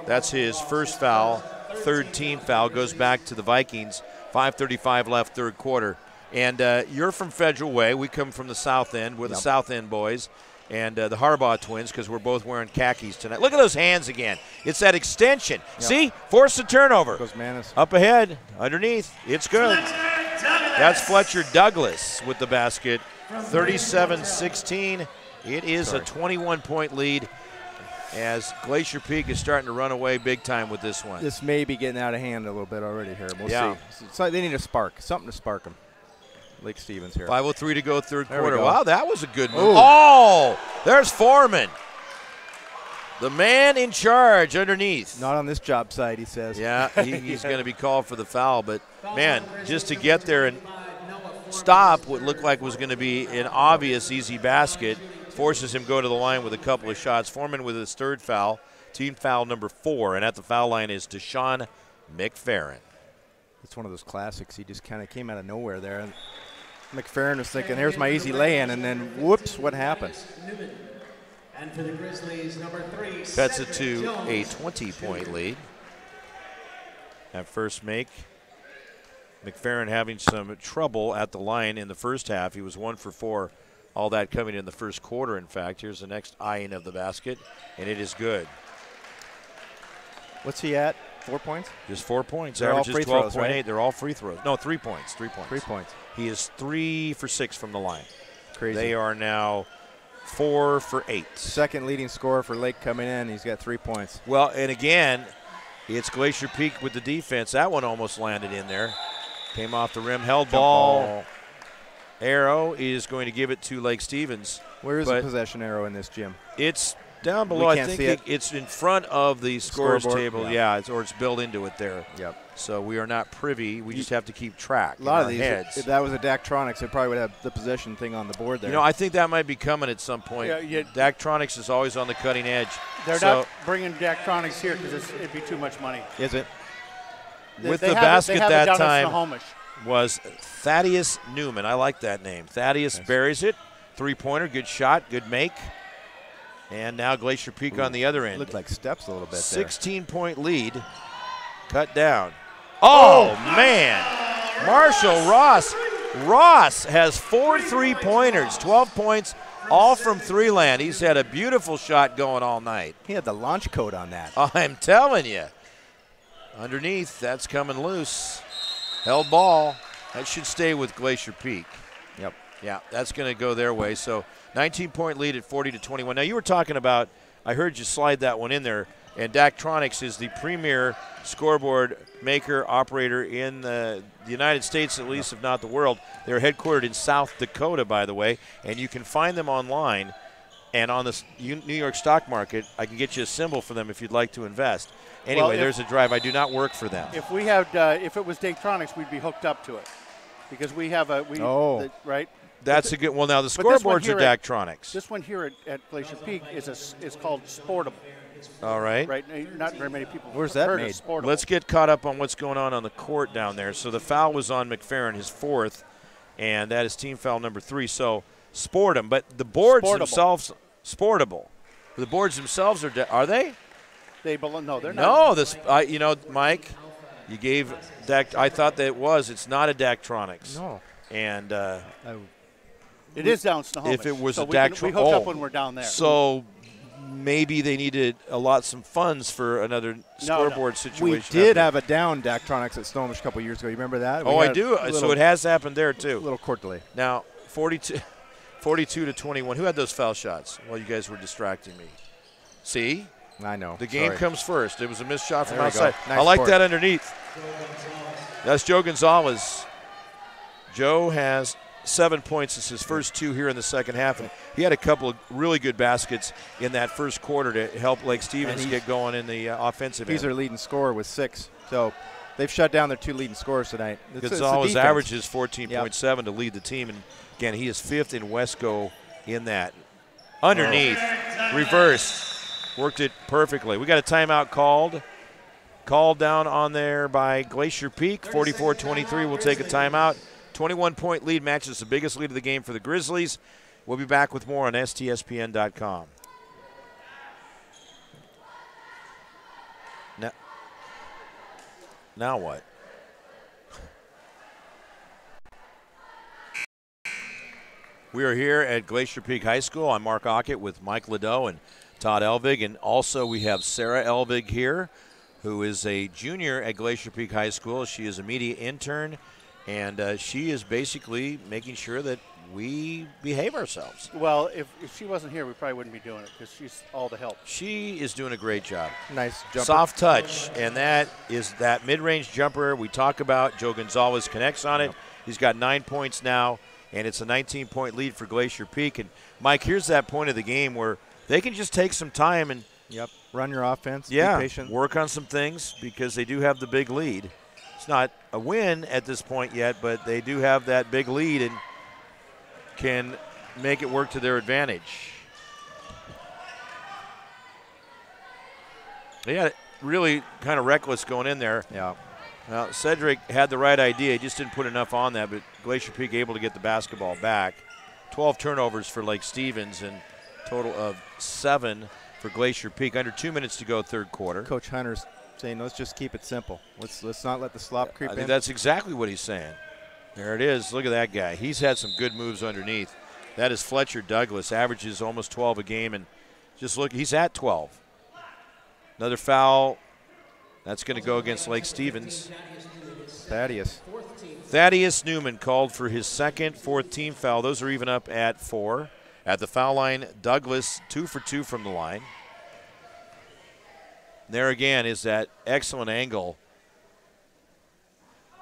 That's his first foul. Third team foul, goes back to the Vikings. 5:35 left, third quarter. And you're from Federal Way. We come from the South End. We're the South End boys. And the Harbaugh twins, because we're both wearing khakis tonight. Look at those hands again. It's that extension. See? Force the turnover. Goes Manis. Up ahead, underneath. It's good. That's Fletcher Douglas with the basket. 37-16. It is a 21-point lead as Glacier Peak is starting to run away big time with this one. This may be getting out of hand a little bit already here. We'll see. It's like they need a spark, something to spark them. Lake Stevens here. 5:03 to go, third quarter. Go. Wow, that was a good move. Oh, there's Foreman. The man in charge underneath. Not on this job site, he says. Yeah, he's going to be called for the foul. But, man, just to get there and stop what looked like was going to be an obvious easy basket forces him to go to the line with a couple of shots. Foreman with his third foul, team foul number 4. And at the foul line is Deshaun McFerrin. It's one of those classics. He just kind of came out of nowhere there. And McFerrin was thinking, there's my easy lay-in, and then whoops, what happened? And for the Grizzlies, number 3. Cuts it to a 20-point lead. At first make, McFerrin having some trouble at the line in the first half. He was 1 for 4, all that coming in the first quarter, in fact. Here's the next eyeing of the basket, and it is good. What's he at? 4 points? Just 4 points. They're all Averages free throws, 12.8. right? They're all free throws. No, 3 points. 3 points. 3 points. He is 3 for 6 from the line. Crazy. They are now 4 for 8. Second leading scorer for Lake coming in. He's got 3 points. Well, and again, it's Glacier Peak with the defense. That one almost landed in there. Came off the rim. Held ball. Arrow is going to give it to Lake Stevens. Where is the possession arrow in this, Jim? It's down below. I think it's in front of the scorer's table. Yeah, or it's built into it there. Yep. So we are not privy. We just have to keep track. A lot of these, heads. if that was a Daktronics, it probably would have the possession thing on the board there. You know, I think that might be coming at some point. Yeah, Daktronics is always on the cutting edge. They're not bringing Daktronics here because it'd be too much money. Is it? With the basket that time was Thaddeus Newman. I like that name. Thaddeus buries it. Three-pointer, good shot, good make. And now Glacier Peak on the other end. Looked like steps a little bit 16-point lead. Cut down. Oh, man. Marshall Ross. Ross has 4 3-pointers, 12 points, all from three land. He's had a beautiful shot going all night. He had the launch code on that. I'm telling you. Underneath, that's coming loose. Held ball. That should stay with Glacier Peak. Yep. Yeah, that's going to go their way. So 19-point lead at 40-21. Now, you were talking about, I heard you slide that one in there, and Daktronics is the premier scoreboard maker, operator in the United States, at least, if not the world. They're headquartered in South Dakota, by the way, and you can find them online. And on the New York stock market, I can get you a symbol for them if you'd like to invest. Anyway, there's a drive. I do not work for them. If we had, if it was Daktronics, we'd be hooked up to it. because we have a right. That's a good. Well, now the scoreboards are Daktronics. This one here at Glacier Peak is called Sportable. All right. Right. Not very many people. Where's that made? Let's get caught up on what's going on the court down there. So the foul was on McFerrin, his 4th, and that is team foul number 3. So Sportum, but the boards themselves sportable. The boards themselves are they? They belong. No, they're not. No, you know, Mike, you gave Dak. I thought that it was. It's not a Daktronics. No. And it is down Snohomish. If it was so a Daktronics, we hook up when we're down there. So maybe they needed some funds for another scoreboard situation. We did have a down Daktronics at Snohomish a couple years ago. You remember that? I do. So it has happened there too. A little court delay. Now 42 to 21. Who had those foul shots? Well, you guys were distracting me. See? I know. The game comes first. It was a missed shot from there outside. Nice I like court. that underneath. That's Joe Gonzalez. Joe has 7 points. It's his first 2 here in the second half, and he had a couple of really good baskets in that first quarter to help Lake Stevens get going in the offensive end. He's their leading scorer with 6. So they've shut down their 2 leading scorers tonight. Gonzalez averages 14.7 to lead the team, and again, he is 5th in Wesco in that. Underneath, reverse, worked it perfectly. We got a timeout called down on there by Glacier Peak. 44-23. We'll take a timeout. 21-point lead matches the biggest lead of the game for the Grizzlies. We'll be back with more on STSPN.com. Now what? We are here at Glacier Peak High School. I'm Mark Ockett with Mike Ladeau and Todd Elvig, and also we have Sarah Elvig here, who is a junior at Glacier Peak High School. She is a media intern, and she is basically making sure that we behave ourselves. Well, if she wasn't here, we probably wouldn't be doing it because she's all the help. She is doing a great job. Nice jumper. Soft touch, and that is that mid-range jumper we talk about. Joe Gonzalez connects on it. Yep. He's got 9 points now, and it's a 19-point lead for Glacier Peak. And, Mike, here's that point of the game where they can just take some time and run your offense, be patient. Work on some things because they do have the big lead. It's not a win at this point yet, but they do have that big lead and can make it work to their advantage. They got really kind of reckless going in there. Yeah. Well, Cedric had the right idea. He just didn't put enough on that, but Glacier Peak able to get the basketball back. 12 turnovers for Lake Stevens and total of 7 for Glacier Peak. Under 2 minutes to go, third quarter. Coach Hunter's saying, let's just keep it simple. Let's not let the slop creep in. That's exactly what he's saying. There it is. Look at that guy. He's had some good moves underneath. That is Fletcher Douglas. Averages almost 12 a game, and just look, he's at 12. Another foul. That's going to go against Lake Stevens. Thaddeus Newman called for his second, 4th team foul. Those are even up at 4. At the foul line, Douglas 2 for 2 from the line. There again is that excellent angle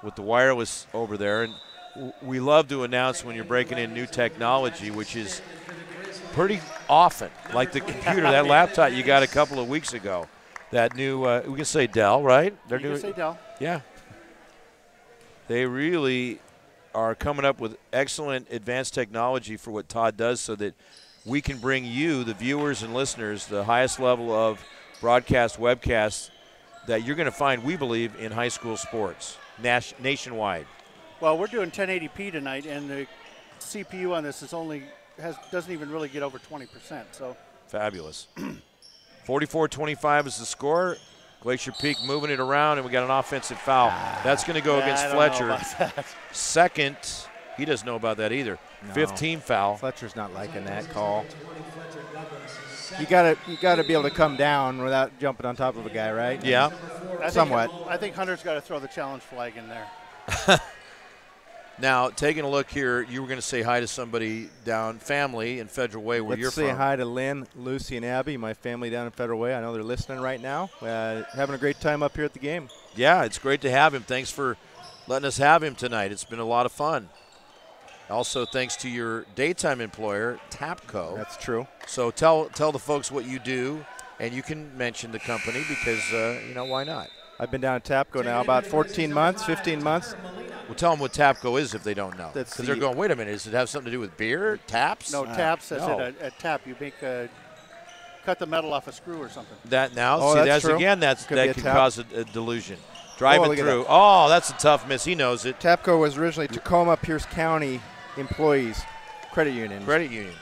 with the wireless over there. And we love to announce when you're breaking in new technology, which is pretty often, like the computer, that laptop you got a couple of weeks ago. That new, we can say Dell, right? You can say Dell. Yeah. They really are coming up with excellent advanced technology for what Todd does so that we can bring you, the viewers and listeners, the highest level of broadcast, webcasts that you're going to find, we believe, in high school sports nationwide. Well, we're doing 1080p tonight, and the CPU on this doesn't even really get over 20%. So fabulous. 44-25 is the score. Glacier Peak moving it around, and we got an offensive foul. That's going to go against Fletcher. Second, he doesn't know about that either. No. 15 foul. Fletcher's not liking that call. You got to be able to come down without jumping on top of a guy, right? Yeah. Somewhat. I think Hunter's got to throw the challenge flag in there. Now, taking a look here, you were going to say hi to somebody down, family in Federal Way, where you're from. Let's say hi to Lynn, Lucy, and Abby, my family down in Federal Way. I know they're listening right now. Having a great time up here at the game. Yeah, it's great to have him. Thanks for letting us have him tonight. It's been a lot of fun. Also, thanks to your daytime employer, Tapco. That's true. So tell the folks what you do, and you can mention the company because, why not? I've been down at Tapco now about 14 months, 15 months. Well, tell them what TAPCO is if they don't know. That's Because they're going, wait a minute, does it have something to do with beer? Taps? No, taps. That's no. it. A tap. You make cut the metal off a screw or something. That now, Oh, see, that's true. again, that can cause a delusion. Driving look at through. that. Oh, that's a tough miss. He knows it. TAPCO was originally Tacoma Pierce County Employees Credit Union. Credit union.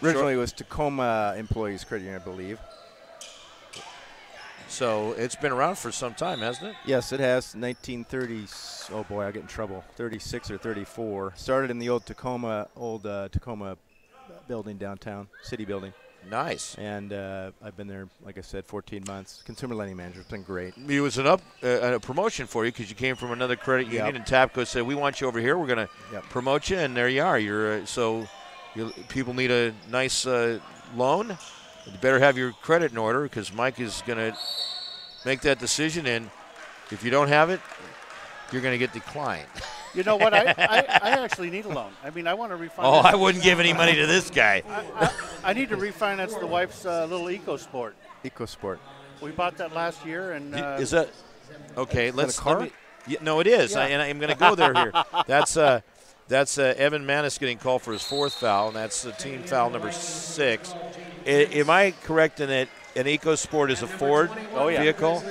Originally it was Tacoma Employees Credit Union, I believe. So it's been around for some time, hasn't it? Yes, it has. 1930. Oh boy, I'll get in trouble. 36 or 34. Started in the old Tacoma building downtown, city building. Nice. And I've been there, like I said, 14 months. Consumer lending manager. It's been great. It was a promotion for you because you came from another credit union, and TAPCO said, "We want you over here. We're going to promote you," and there you are. People need a nice loan. You better have your credit in order because Mike is going to make that decision, and if you don't have it, you're going to get declined. You know what? I actually need a loan. I mean, I want to refinance. Oh, I wouldn't give any money to this guy. I need to refinance the wife's little EcoSport. EcoSport. We bought that last year, and is that okay? Let's. Car? No, it is. Yeah. I'm going to go there here. That's Evan Manis getting called for his 4th foul, and that's team foul number 6. Am I correct in that an EcoSport is a Ford vehicle?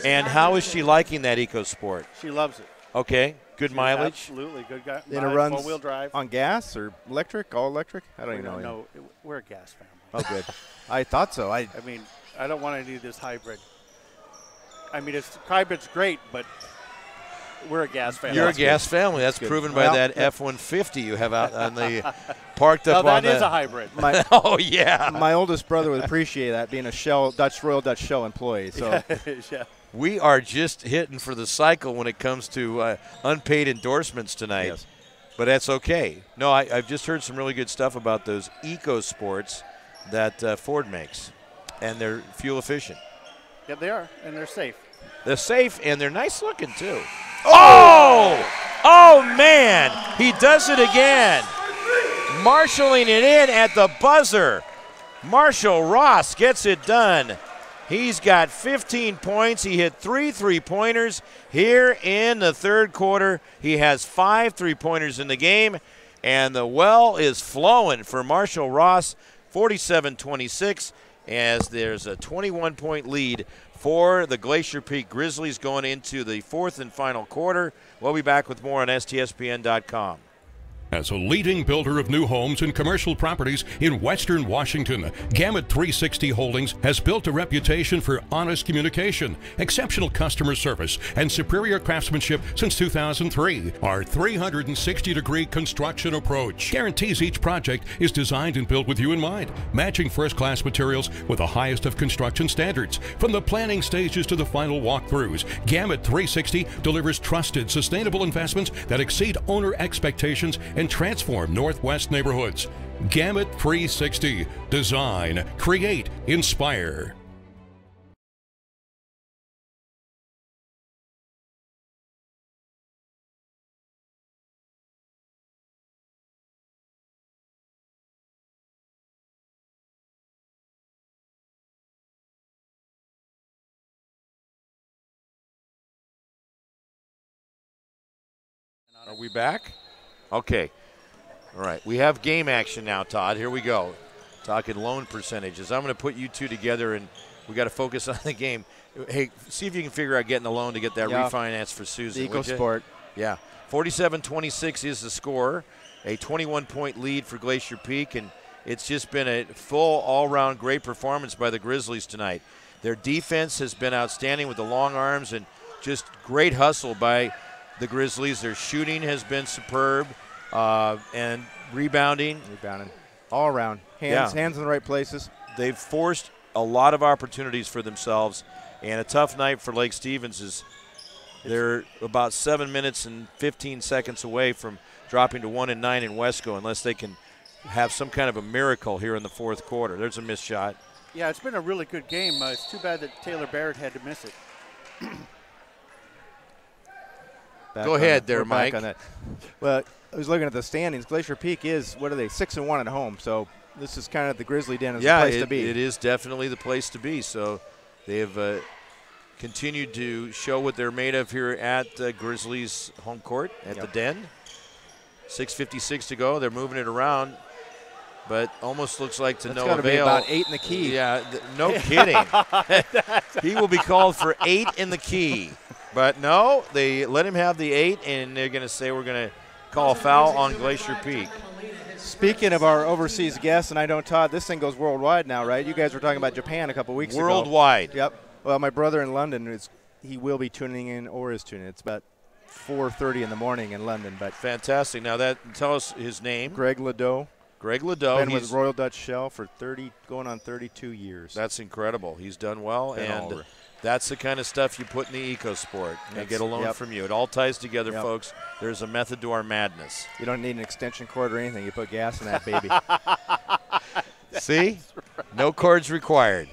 And how is she liking that EcoSport? She loves it. Okay, good mileage. Absolutely, good guy. And it runs 4-wheel drive. on gas or electric, all electric? I don't even know. No, we're a gas family. Oh, good. I thought so. I mean, I don't want to do this hybrid. I mean, hybrid's great, but we're a gas family. You're a gas family. That's proven by that F-150 you have out on the parked up on the. That is a hybrid. Oh yeah. My oldest brother would appreciate that, being a Royal Dutch Shell employee. So yeah. We are just hitting for the cycle when it comes to unpaid endorsements tonight. Yes. But that's okay. No, I've just heard some really good stuff about those EcoSports that Ford makes, and they're fuel efficient. Yeah, they are, and they're safe. They're safe, and they're nice looking, too. Oh! Oh, man! He does it again. Marshalling it in at the buzzer. Marshall Ross gets it done. He's got 15 points. He hit 3 3-pointers here in the 3rd quarter. He has 5 3-pointers in the game, and the well is flowing for Marshall Ross, 47-26, as there's a 21-point lead for the Glacier Peak Grizzlies going into the 4th and final quarter. We'll be back with more on STSPN.com. As a leading builder of new homes and commercial properties in Western Washington, Gamut 360 Holdings has built a reputation for honest communication, exceptional customer service, and superior craftsmanship since 2003. Our 360-degree construction approach guarantees each project is designed and built with you in mind, matching first-class materials with the highest of construction standards. From the planning stages to the final walkthroughs, Gamut 360 delivers trusted, sustainable investments that exceed owner expectations and transform Northwest neighborhoods. Gamut 360. Design, create, inspire. Are we back? Okay. All right. We have game action now, Todd. Here we go. Talking loan percentages. I'm going to put you two together, and we got to focus on the game. Hey, see if you can figure out getting the loan to get that refinance for Susan. The EcoSport. Yeah. 47-26 is the score. A 21-point lead for Glacier Peak, and it's just been a full all-around great performance by the Grizzlies tonight. Their defense has been outstanding with the long arms and just great hustle by the Grizzlies. Their shooting has been superb, and rebounding. All around. Hands in the right places. They've forced a lot of opportunities for themselves, and a tough night for Lake Stevens. They're about 7 minutes and 15 seconds away from dropping to 1-9 in Wesco unless they can have some kind of a miracle here in the 4th quarter. There's a missed shot. Yeah, it's been a really good game. It's too bad that Taylor Barrett had to miss it. Go ahead there, Mike. On that. Well, I was looking at the standings. Glacier Peak is, 6-1 at home. So this is kind of the Grizzly Den is the place to be. It is definitely the place to be. So they have continued to show what they're made of here at Grizzlies home court at the Den. 6:56 to go. They're moving it around, but almost looks like to no avail. Be about 8 in the key. Yeah, no kidding. He will be called for 8 in the key. But no, they let him have the 8, and they're going to say we're going to call a foul on Glacier Peak. Speaking of our overseas guests, and I know, Todd, this thing goes worldwide now, right? You guys were talking about Japan a couple weeks ago. Worldwide. Yep. Well, my brother in London, he will be tuning in or is tuning in. It's about 4:30 in the morning in London. But fantastic. Now, tell us his name. Greg Ledoux. Greg Ledoux. Been with Royal Dutch Shell for going on 32 years. That's incredible. He's done well, and that's the kind of stuff you put in the EcoSport and get a loan from you. It all ties together, folks. There's a method to our madness. You don't need an extension cord or anything. You put gas in that baby. See? No cords required.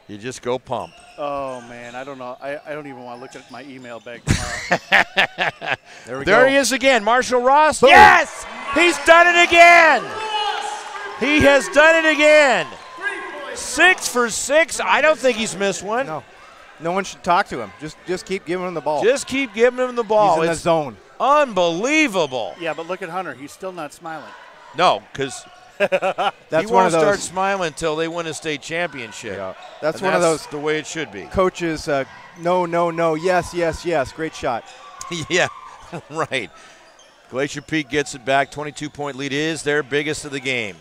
You just go pump. Oh, man, I don't know. I don't even want to look at my email bag tomorrow. There he is again, Marshall Ross. Boom. Yes! He's done it again! He has done it again. 6 for 6. I don't think he's missed one. No one should talk to him. Just keep giving him the ball. Just keep giving him the ball. He's in the zone. Unbelievable. Yeah, but look at Hunter. He's still not smiling. No, because he won't start smiling until they win a state championship. Yeah. That's one of those the way it should be. Coaches, no, yes. Great shot. Yeah, right. Glacier Peak gets it back. 22-point lead is their biggest of the game.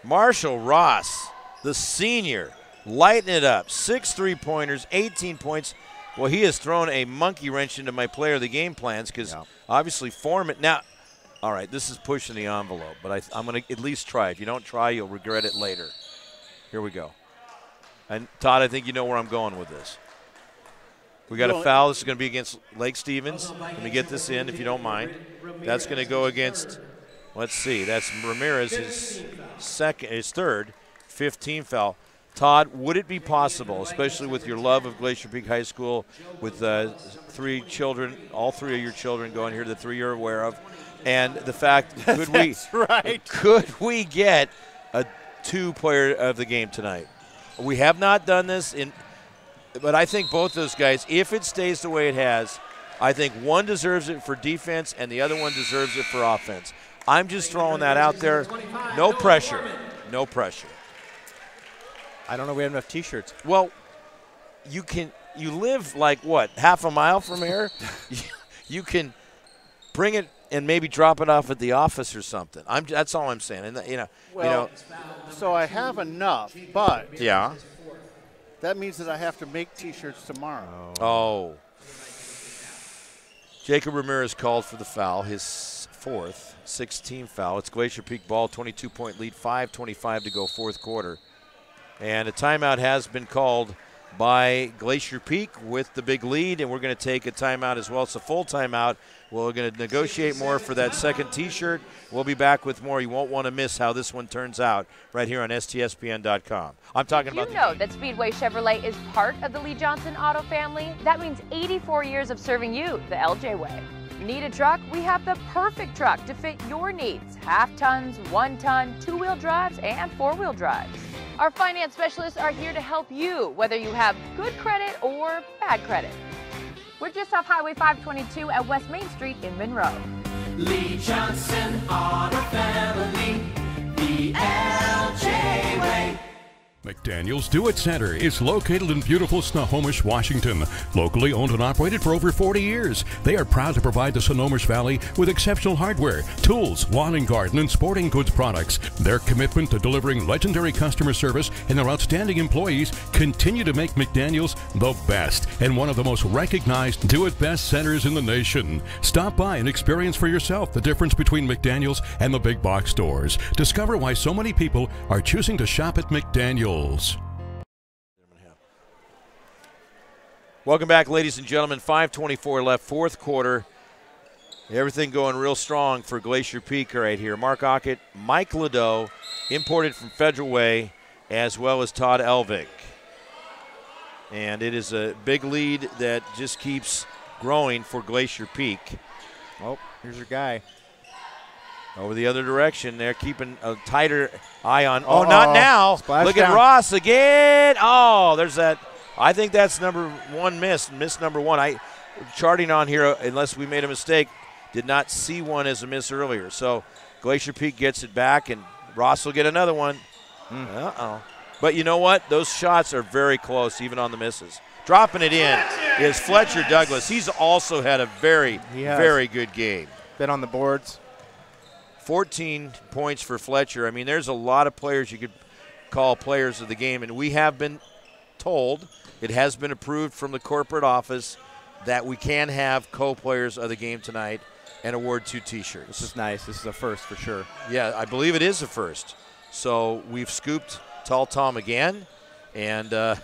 Marshall Ross, the senior, lighting it up. 6 3-pointers, 18 points. Well, he has thrown a monkey wrench into my player of the game plans because obviously Foreman. Now, all right, this is pushing the envelope, but I'm going to at least try. If you don't try, you'll regret it later. Here we go. And, Todd, I think you know where I'm going with this. We got a foul. This is going to be against Lake Stevens. Let me get this in, if you don't mind. That's going to go against, let's see, that's Ramirez, his third, 15 foul. Todd, would it be possible, especially with your love of Glacier Peak High School, with 3 children, all 3 of your children going here, the 3 you're aware of, and the fact, could we get a 2 player of the game tonight? We have not done this, but I think both those guys, if it stays the way it has, I think one deserves it for defense and the other one deserves it for offense. I'm just throwing that out there. No pressure. No pressure. I don't know if we have enough T-shirts. Well, you live like, what, half a mile from here? You can bring it and maybe drop it off at the office or something. That's all I'm saying. And so I have enough, but that means that I have to make T-shirts tomorrow. Oh. Jacob Ramirez called for the foul, his 4th, 16 foul. It's Glacier Peak ball, 22-point lead, 5:25 to go, 4th quarter. And a timeout has been called by Glacier Peak with the big lead, and we're going to take a timeout as well. It's a full timeout. We're going to negotiate more for that second T-shirt. We'll be back with more. You won't want to miss how this one turns out right here on STSPN.com. I'm talking about. You know that Speedway Chevrolet is part of the Lee Johnson Auto family. That means 84 years of serving you the LJ way. Need a truck? We have the perfect truck to fit your needs. Half tons, 1 ton, 2-wheel drives, and 4-wheel drives. Our finance specialists are here to help you, whether you have good credit or bad credit. We're just off Highway 522 at West Main Street in Monroe. Lee Johnson Auto Family, the LJ way. McDaniel's Do It Center is located in beautiful Snohomish, Washington. Locally owned and operated for over 40 years, they are proud to provide the Snohomish Valley with exceptional hardware, tools, lawn and garden, and sporting goods products. Their commitment to delivering legendary customer service and their outstanding employees continue to make McDaniel's the best and one of the most recognized Do It Best centers in the nation. Stop by and experience for yourself the difference between McDaniel's and the big box stores. Discover why so many people are choosing to shop at McDaniel's. Welcome back, ladies and gentlemen. 5:24 left, 4th quarter. Everything going real strong for Glacier Peak right here. Mark Ockett, Mike Ledoux, imported from Federal Way, as well as Todd Elvik. And it is a big lead that just keeps growing for Glacier Peak. Oh, here's your guy. Over the other direction. They're keeping a tighter eye on. Oh, not now. Splash Look down. at Ross again. Oh, there's that I think that's number one miss number one. Charting on here, unless we made a mistake, did not see one as a miss earlier. So Glacier Peak gets it back, and Ross will get another one. Uh-oh. But you know what? Those shots are very close, even on the misses. Dropping it in is Fletcher Douglas. He's also had a very good game. Been on the boards. 14 points for Fletcher. I mean, there's a lot of players you could call players of the game, and we have been told, it has been approved from the corporate office, that we can have co-players of the game tonight and award 2 T-shirts. This is nice. This is a first for sure. Yeah, I believe it is a first. So we've scooped Tall Tom again, and I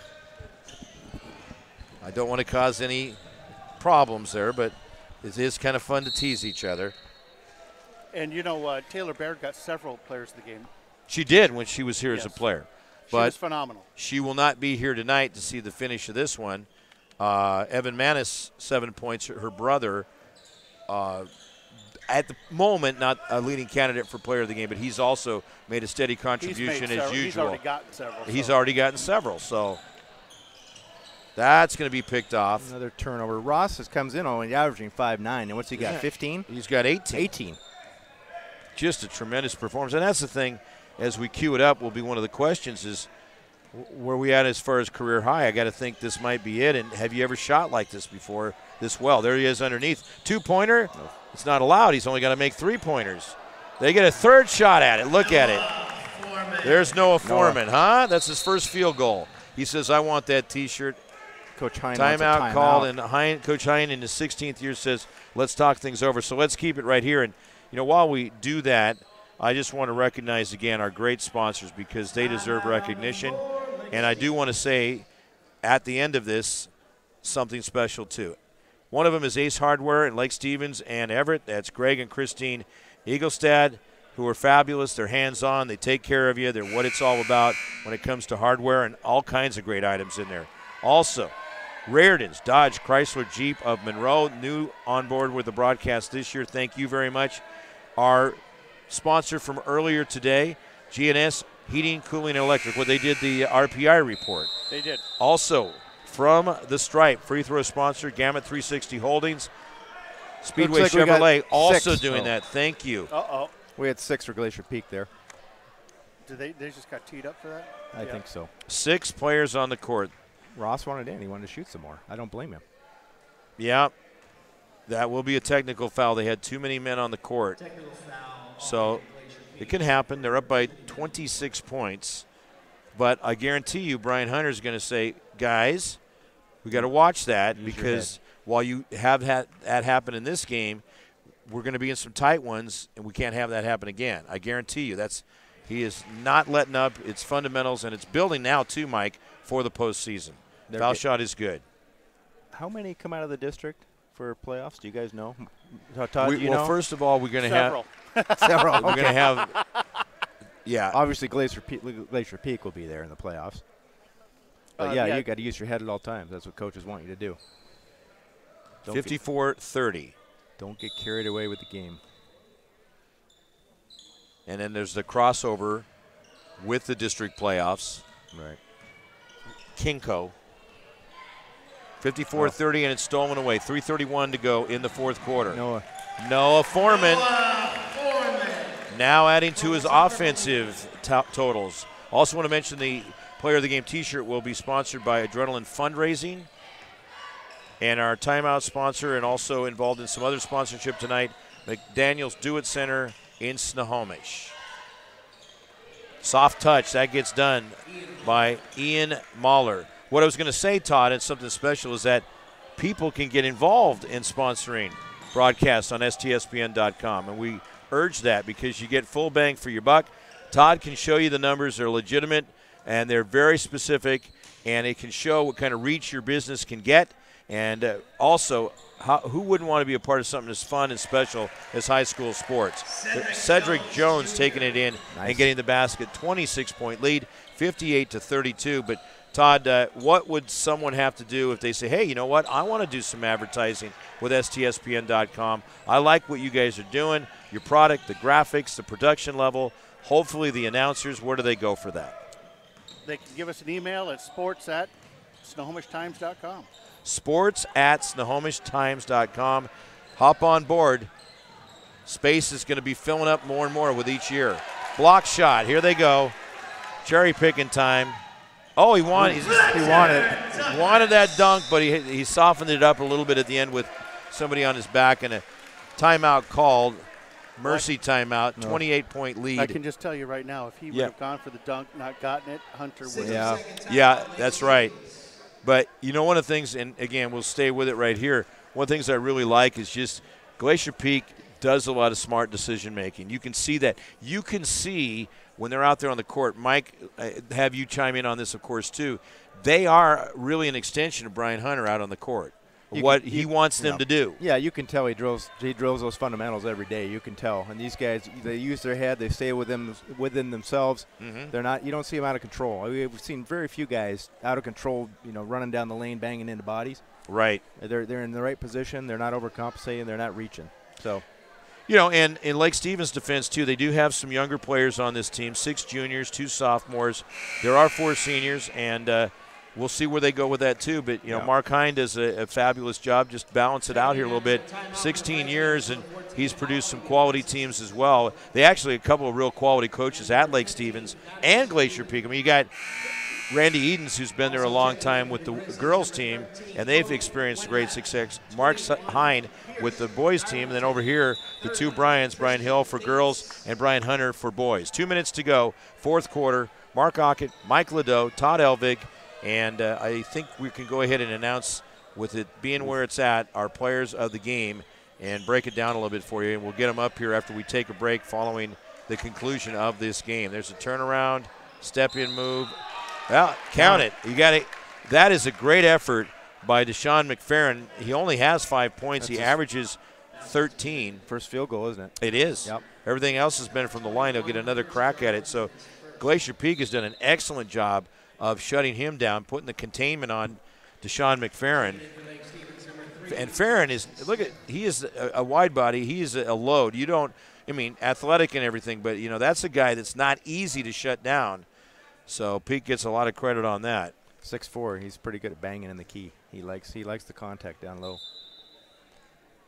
don't want to cause any problems there, but it is kind of fun to tease each other. And, you know, Taylor Baird got several players of the game. She did when she was here as a player. She was phenomenal. She will not be here tonight to see the finish of this one. Evan Manis, 7 points. Her brother, at the moment, not a leading candidate for player of the game, but he's also made a steady contribution as usual. He's already gotten several. He's already gotten several, so that's going to be picked off. Another turnover. Ross comes in only averaging 5'9", and what's he got, 15? He's got 18. 18. Just a tremendous performance, and that's the thing. As we cue it up, will be one of the questions is, where we at as far as career high? I got to think this might be it. And have you ever shot like this before this well? There he is underneath. 2-pointer. No. It's not allowed. He's only got to make 3-pointers. They get a third shot at it. Look at it. There's Noah Foreman, huh? That's his first field goal. He says, I want that T-shirt. Coach Hine timeout called, and Coach Hine in his 16th year says, let's talk things over. So let's keep it right here. And, you know, while we do that, I just want to recognize again our great sponsors because they deserve recognition. And I do want to say at the end of this something special too. One of them is Ace Hardware in Lake Stevens and Everett. That's Greg and Christine Eaglestad, who are fabulous. They're hands-on. They take care of you. They're what it's all about when it comes to hardware and all kinds of great items in there. Also, Rairdens, Dodge, Chrysler, Jeep of Monroe, new on board with the broadcast this year. Thank you very much. Our sponsor from earlier today, GNS Heating, Cooling, and Electric. Well, they did the RPI report. They did. Also, from the Stripe, free throw sponsor, Gamut 360 Holdings. Speedway like Chevrolet also doing that. Thank you. Uh-oh. We had 6 for Glacier Peak there. Did they just got teed up for that? I think so. 6 players on the court. Ross wanted in. He wanted to shoot some more. I don't blame him. Yeah. That will be a technical foul. They had too many men on the court. So it can happen. They're up by 26 points. But I guarantee you Brian Hunter's going to say, guys, we got to watch that because while you have had that happen in this game, we're going to be in some tight ones, and we can't have that happen again. I guarantee you he is not letting up. It's fundamentals, and it's building now too, Mike, for the postseason. Foul shot is good. How many come out of the district for playoffs? Do you guys know? Todd, do you know? First of all, we're going to have several. We're going to have yeah. Obviously, Glacier Peak will be there in the playoffs. But you got to use your head at all times. That's what coaches want you to do. 54-30. Don't get carried away with the game. And then there's the crossover with the district playoffs. Right. Kinko. 54-30, and it's stolen away. 3:31 to go in the fourth quarter. Noah Foreman. Now adding to his offensive totals. Also want to mention the Player of the Game T-shirt will be sponsored by Adrenaline Fundraising. And our timeout sponsor, and also involved in some other sponsorship tonight, McDaniel's Do It Center in Snohomish. Soft touch, that gets done by Ian Mahler. What I was going to say, Todd, and something special, is that people can get involved in sponsoring broadcasts on STSPN.com, and we urge that because you get full bang for your buck. Todd can show you the numbers. They're legitimate, and they're very specific, and it can show what kind of reach your business can get. And also, who wouldn't want to be a part of something as fun and special as high school sports? Cedric Jones taking it in and getting the basket. 26-point lead, 58-32. But, Todd, what would someone have to do if they say, hey, you know what, I want to do some advertising with STSPN.com. I like what you guys are doing, your product, the graphics, the production level, hopefully the announcers. Where do they go for that? They can give us an email at sports@stspn.com. sports@snohomishtimes.com. Sports@snohomishtimes.com. Hop on board. Space is going to be filling up more and more with each year. Block shot. Here they go. Cherry picking time. Oh, he wanted that dunk, but he softened it up a little bit at the end with somebody on his back and a timeout called. Mercy timeout, 28-point lead. I can just tell you right now, if he would have gone for the dunk, not gotten it, Hunter would have. Yeah, that's right. But, you know, one of the things, and again, we'll stay with it right here, one of the things I really like is just Glacier Peak does a lot of smart decision-making. You can see that. You can see when they're out there on the court. Mike, have you chime in on this, of course, too. They are really an extension of Brian Hunter out on the court. He wants them to do. Yeah, you can tell he drills those fundamentals every day. You can tell. And these guys, they use their head. They stay within themselves. Mm-hmm. They're not. You don't see them out of control. We've seen very few guys out of control. You know, running down the lane, banging into bodies. Right. They're in the right position. They're not overcompensating. They're not reaching. So. You know, and in Lake Stevens' defense, too, they do have some younger players on this team, 6 juniors, 2 sophomores. There are 4 seniors, and we'll see where they go with that, too. But, you know, Mark Hine does a fabulous job. Just balance it out here a little bit. 16 years, and he's produced some quality teams as well. They actually a couple of real quality coaches at Lake Stevens and Glacier Peak. I mean, you got Randy Edens, who's been there a long time with the girls team, and they've experienced great success. Mark Hine with the boys team, and then over here, the 2 Bryans, Brian Hill for girls and Brian Hunter for boys. 2 minutes to go, 4th quarter. Mark Ockett, Mike Ladeau, Todd Elvig, and I think we can go ahead and announce, with it being where it's at, our players of the game and break it down a little bit for you. And we'll get them up here after we take a break following the conclusion of this game. There's a turnaround, step-in move. Well, count it. You got it. That is a great effort by Deshaun McFerrin. He only has 5 points. He averages 13. First field goal, isn't it? It is. Yep. Everything else has been from the line. He'll get another crack at it. So Glacier Peak has done an excellent job of shutting him down, putting the containment on Deshaun McFerrin. And Farron is, he is a wide body. He is a load. You don't, I mean, athletic and everything, but, you know, that's a guy that's not easy to shut down. So Peak gets a lot of credit on that. 6'4", he's pretty good at banging in the key. He likes the contact down low.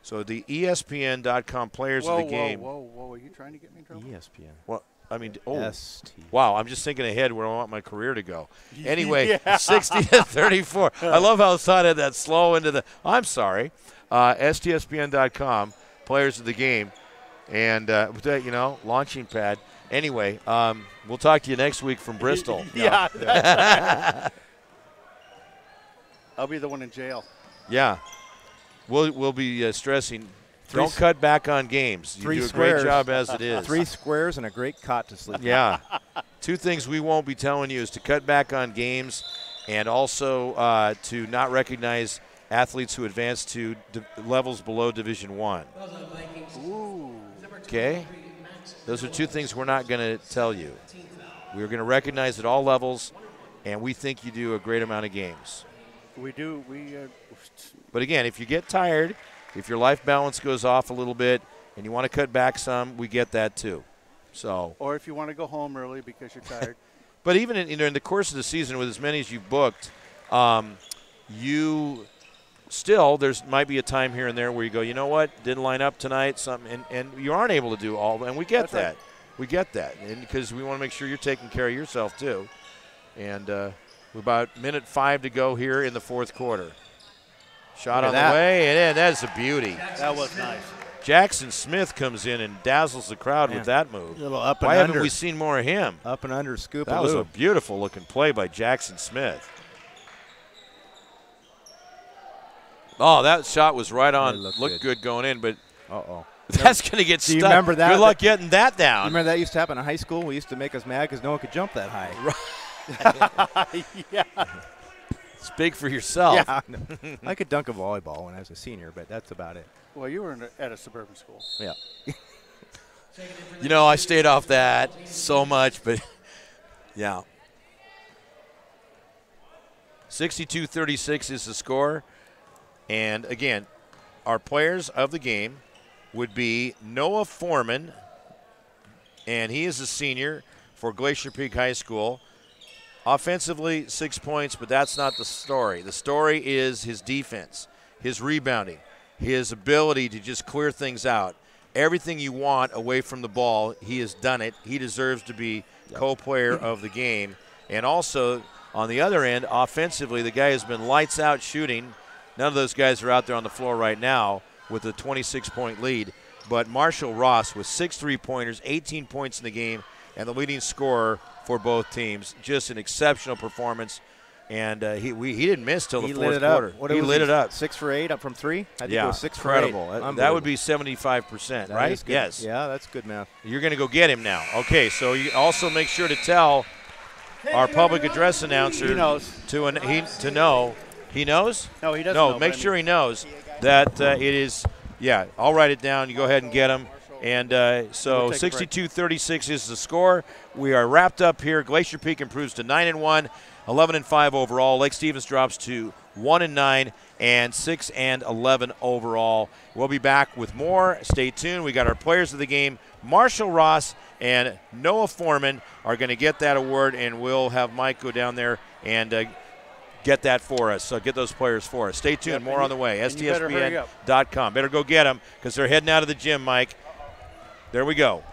So the ESPN.com players of the game. Whoa, are you trying to get me in trouble? ESPN. Well, I mean, ST. Wow, I'm just thinking ahead where I want my career to go. Anyway, 60-34. I love how Son had that slow into the, I'm sorry, STSPN.com, players of the game, and, you know, launching pad. Anyway, we'll talk to you next week from Bristol. Yeah. That's right. I'll be the one in jail. Yeah. We'll be stressing. Don't cut back on games. You do a great job as it is. 3 squares and a great cot to sleep. Yeah. 2 things we won't be telling you is to cut back on games and also to not recognize athletes who advance to levels below Division I. Okay? Those are 2 things we're not going to tell you. We're going to recognize at all levels, and we think you do a great amount of games. We do. But again, if you get tired, if your life balance goes off a little bit and you want to cut back some, we get that too. So. Or if you want to go home early because you're tired. But even in the course of the season, with as many as you've booked, you still, might be a time here and there where you go, you know what, didn't line up tonight, something, and you aren't able to do all, and we get That's that. right. We get that, and because we want to make sure you're taking care of yourself too. And we're about minute 5 to go here in the 4th quarter. Shot on the way, and that's a beauty. That was nice. Jackson Smith comes in and dazzles the crowd with that move. A little up and Why under. haven't we seen more of him? Up and under, scoop. That was a beautiful looking play by Jackson Smith. Oh, that shot was right on. Looked good going in, but that's going to get stuck. Do you remember that? Good luck getting that down. You remember that used to happen in high school? We used to make us mad because no one could jump that high. Yeah. Speak for yourself. Yeah, I could dunk a volleyball when I was a senior, but that's about it. Well, you were at a suburban school. Yeah. You know, I stayed off that so much, but yeah. 62-36 is the score. And, again, our players of the game would be Noah Foreman, and he is a senior for Glacier Peak High School. Offensively, 6 points, but that's not the story. The story is his defense, his rebounding, his ability to just clear things out. Everything you want away from the ball, he has done it. He deserves to be co-player of the game. And also, on the other end, offensively, the guy has been lights out shooting. None of those guys are out there on the floor right now with a 26-point lead. But Marshall Ross with 6 3-pointers, 18 points in the game, and the leading scorer for both teams. Just an exceptional performance. And he didn't miss till the fourth quarter. He lit it up. 6 for 8 up from 3? I think yeah, it was 6 incredible. for 8. That would be 75%, right? Yes. Yeah, that's good math. You're going to go get him now. Okay, so you also make sure to tell our public address announcer he knows. to know. He knows? No, he doesn't know. No, make sure he knows that it is, yeah, I'll write it down. You go ahead and get him. And so 62-36 is the score. We are wrapped up here. Glacier Peak improves to 9-1, 11-5 overall. Lake Stevens drops to 1-9 and 6-11 overall. We'll be back with more. Stay tuned. We got our players of the game. Marshall Ross and Noah Foreman are going to get that award, and we'll have Mike go down there and get that for us. So get those players for us. Stay tuned. More on the way. STSBN.com. Better go get them because they're heading out of the gym, Mike. There we go.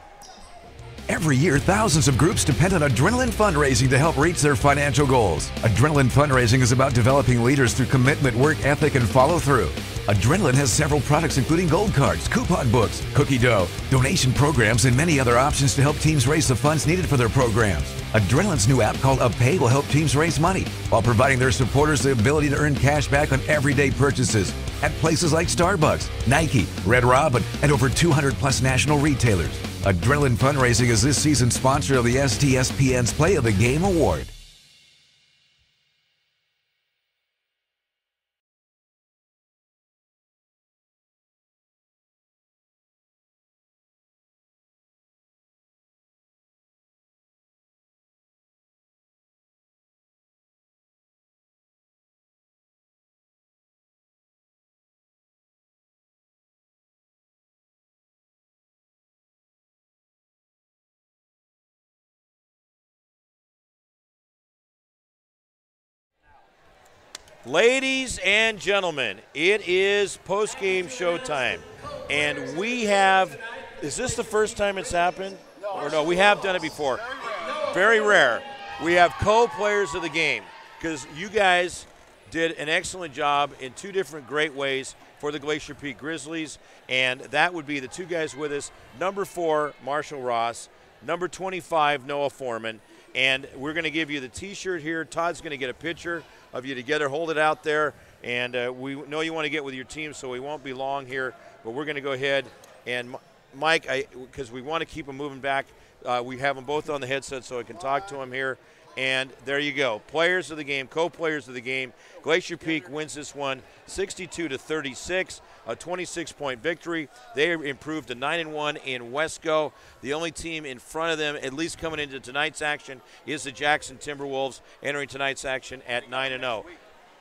Every year, thousands of groups depend on Adrenaline Fundraising to help reach their financial goals. Adrenaline Fundraising is about developing leaders through commitment, work ethic, and follow-through. Adrenaline has several products including gold cards, coupon books, cookie dough, donation programs, and many other options to help teams raise the funds needed for their programs. Adrenaline's new app called UpPay will help teams raise money while providing their supporters the ability to earn cash back on everyday purchases at places like Starbucks, Nike, Red Robin, and over 200+ national retailers. Adrenaline Fundraising is this season's sponsor of the STSPN's Play of the Game Award. Ladies and gentlemen, it is post-game showtime, and we have, is this the first time it's happened? Or no, we have done it before. Very rare. We have co-players of the game because you guys did an excellent job in 2 different great ways for the Glacier Peak Grizzlies, and that would be the 2 guys with us, number 4, Marshall Ross, number 25, Noah Foreman, and we're going to give you the T-shirt here. Todd's going to get a picture of you together. Hold it out there, and we know you want to get with your team, so we won't be long here, but we're going to go ahead and Mike, because we want to keep them moving back, we have them both on the headset so I can talk to them here, and there you go. Players of the game, co-players of the game. Glacier Peak wins this one 62-36, a 26-point victory. They improved to 9-1 in Wesco. The only team in front of them, at least coming into tonight's action, is the Jackson Timberwolves, entering tonight's action at 9-0.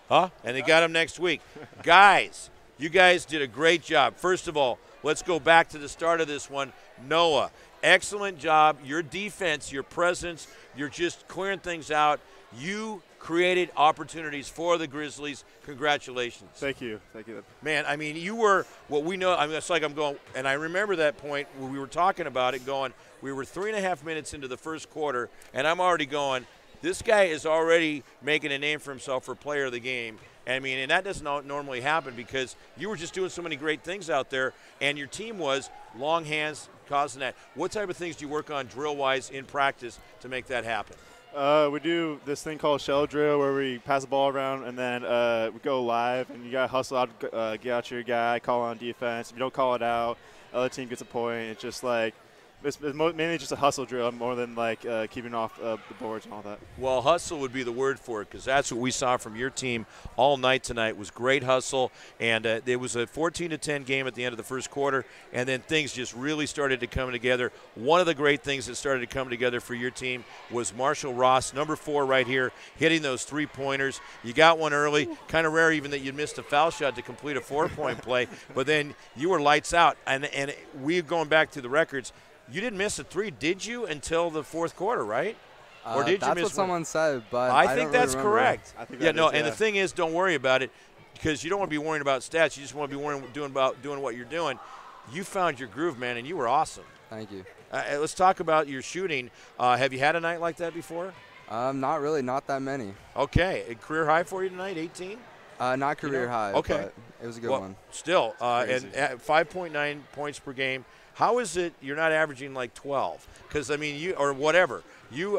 Huh? And they got them next week. Guys, you guys did a great job. First of all, let's go back to the start of this one. Noah, excellent job. Your defense, your presence, you're just clearing things out. You created opportunities for the Grizzlies. Congratulations. Thank you. Thank you. Man, I mean, you were what we know. I mean, it's like I'm going, and I remember that point where we were talking about it going, we were 3.5 minutes into the first quarter, and I'm already going, this guy is already making a name for himself for player of the game. I mean, and that doesn't normally happen because you were just doing so many great things out there, and your team was long hands causing that. What type of things do you work on drill-wise in practice to make that happen? We do this thing called shell drill where we pass the ball around and then we go live, and you got to hustle out, get out your guy, call on defense. If you don't call it out, other team gets a point. It's just like it's mainly just a hustle drill more than like keeping off the boards and all that. Well, hustle would be the word for it because that's what we saw from your team all night tonight was great hustle. And it was a 14-10 game at the end of the first quarter, and then things just really started to come together. One of the great things that started to come together for your team was Marshall Ross, number 4 right here, hitting those 3-pointers. You got one early, kind of rare even that you missed a foul shot to complete a 4-point play, but then you were lights out. And we're going back to the records. You didn't miss a 3, did you, until the fourth quarter, right? Or did you that's miss what someone said, but I don't think really that's remember. correct. I think yeah, that no, is, and the thing is, don't worry about it because you don't want to be worrying about stats. You just want to be worrying doing what you're doing. You found your groove, man, and you were awesome. Thank you. Let's talk about your shooting. Have you had a night like that before? Not really, not that many. Okay, a career high for you tonight, 18? Not career high. Okay, but it was a good well, one. Still, and at 5.9 points per game. How is it you're not averaging like 12? Because I mean, you or whatever.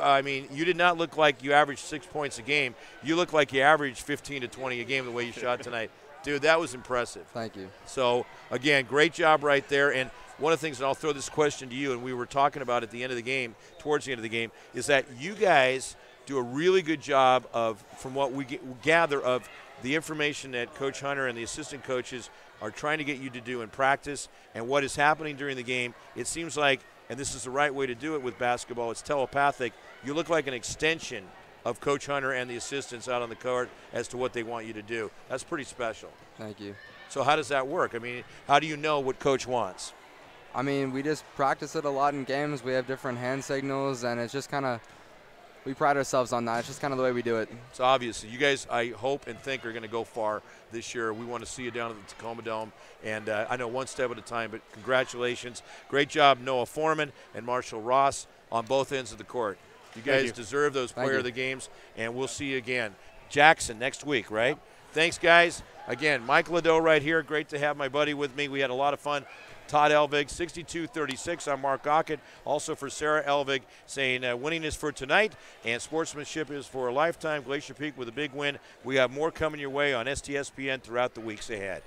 I mean, you did not look like you averaged 6 points a game. You look like you averaged 15 to 20 a game the way you shot tonight. Dude, that was impressive. Thank you. So, again, great job right there. And one of the things, and I'll throw this question to you, and we were talking about at the end of the game, towards the end of the game, is that you guys do a really good job of, from what we gather, of the information that Coach Hunter and the assistant coaches are trying to get you to do in practice and what is happening during the game. It seems like, and this is the right way to do it with basketball, it's telepathic. You look like an extension of Coach Hunter and the assistants out on the court as to what they want you to do. That's pretty special. Thank you. So how does that work? I mean, how do you know what Coach wants? I mean, we just practice it a lot in games. We have different hand signals, and it's just kind of, we pride ourselves on that. It's just kind of the way we do it. So obviously, you guys, I hope and think, are going to go far this year. We want to see you down at the Tacoma Dome, and I know one step at a time, but congratulations. Great job, Noah Foreman and Marshall Ross on both ends of the court. You guys deserve those player of the games, and we'll see you again. Jackson next week, right? Thanks, guys. Again, Mike Ladeau right here. Great to have my buddy with me. We had a lot of fun. Todd Elvig, 62-36. I'm Mark Ockett. Also for Sarah Elvig, saying winning is for tonight and sportsmanship is for a lifetime. Glacier Peak with a big win. We have more coming your way on STSPN throughout the weeks ahead.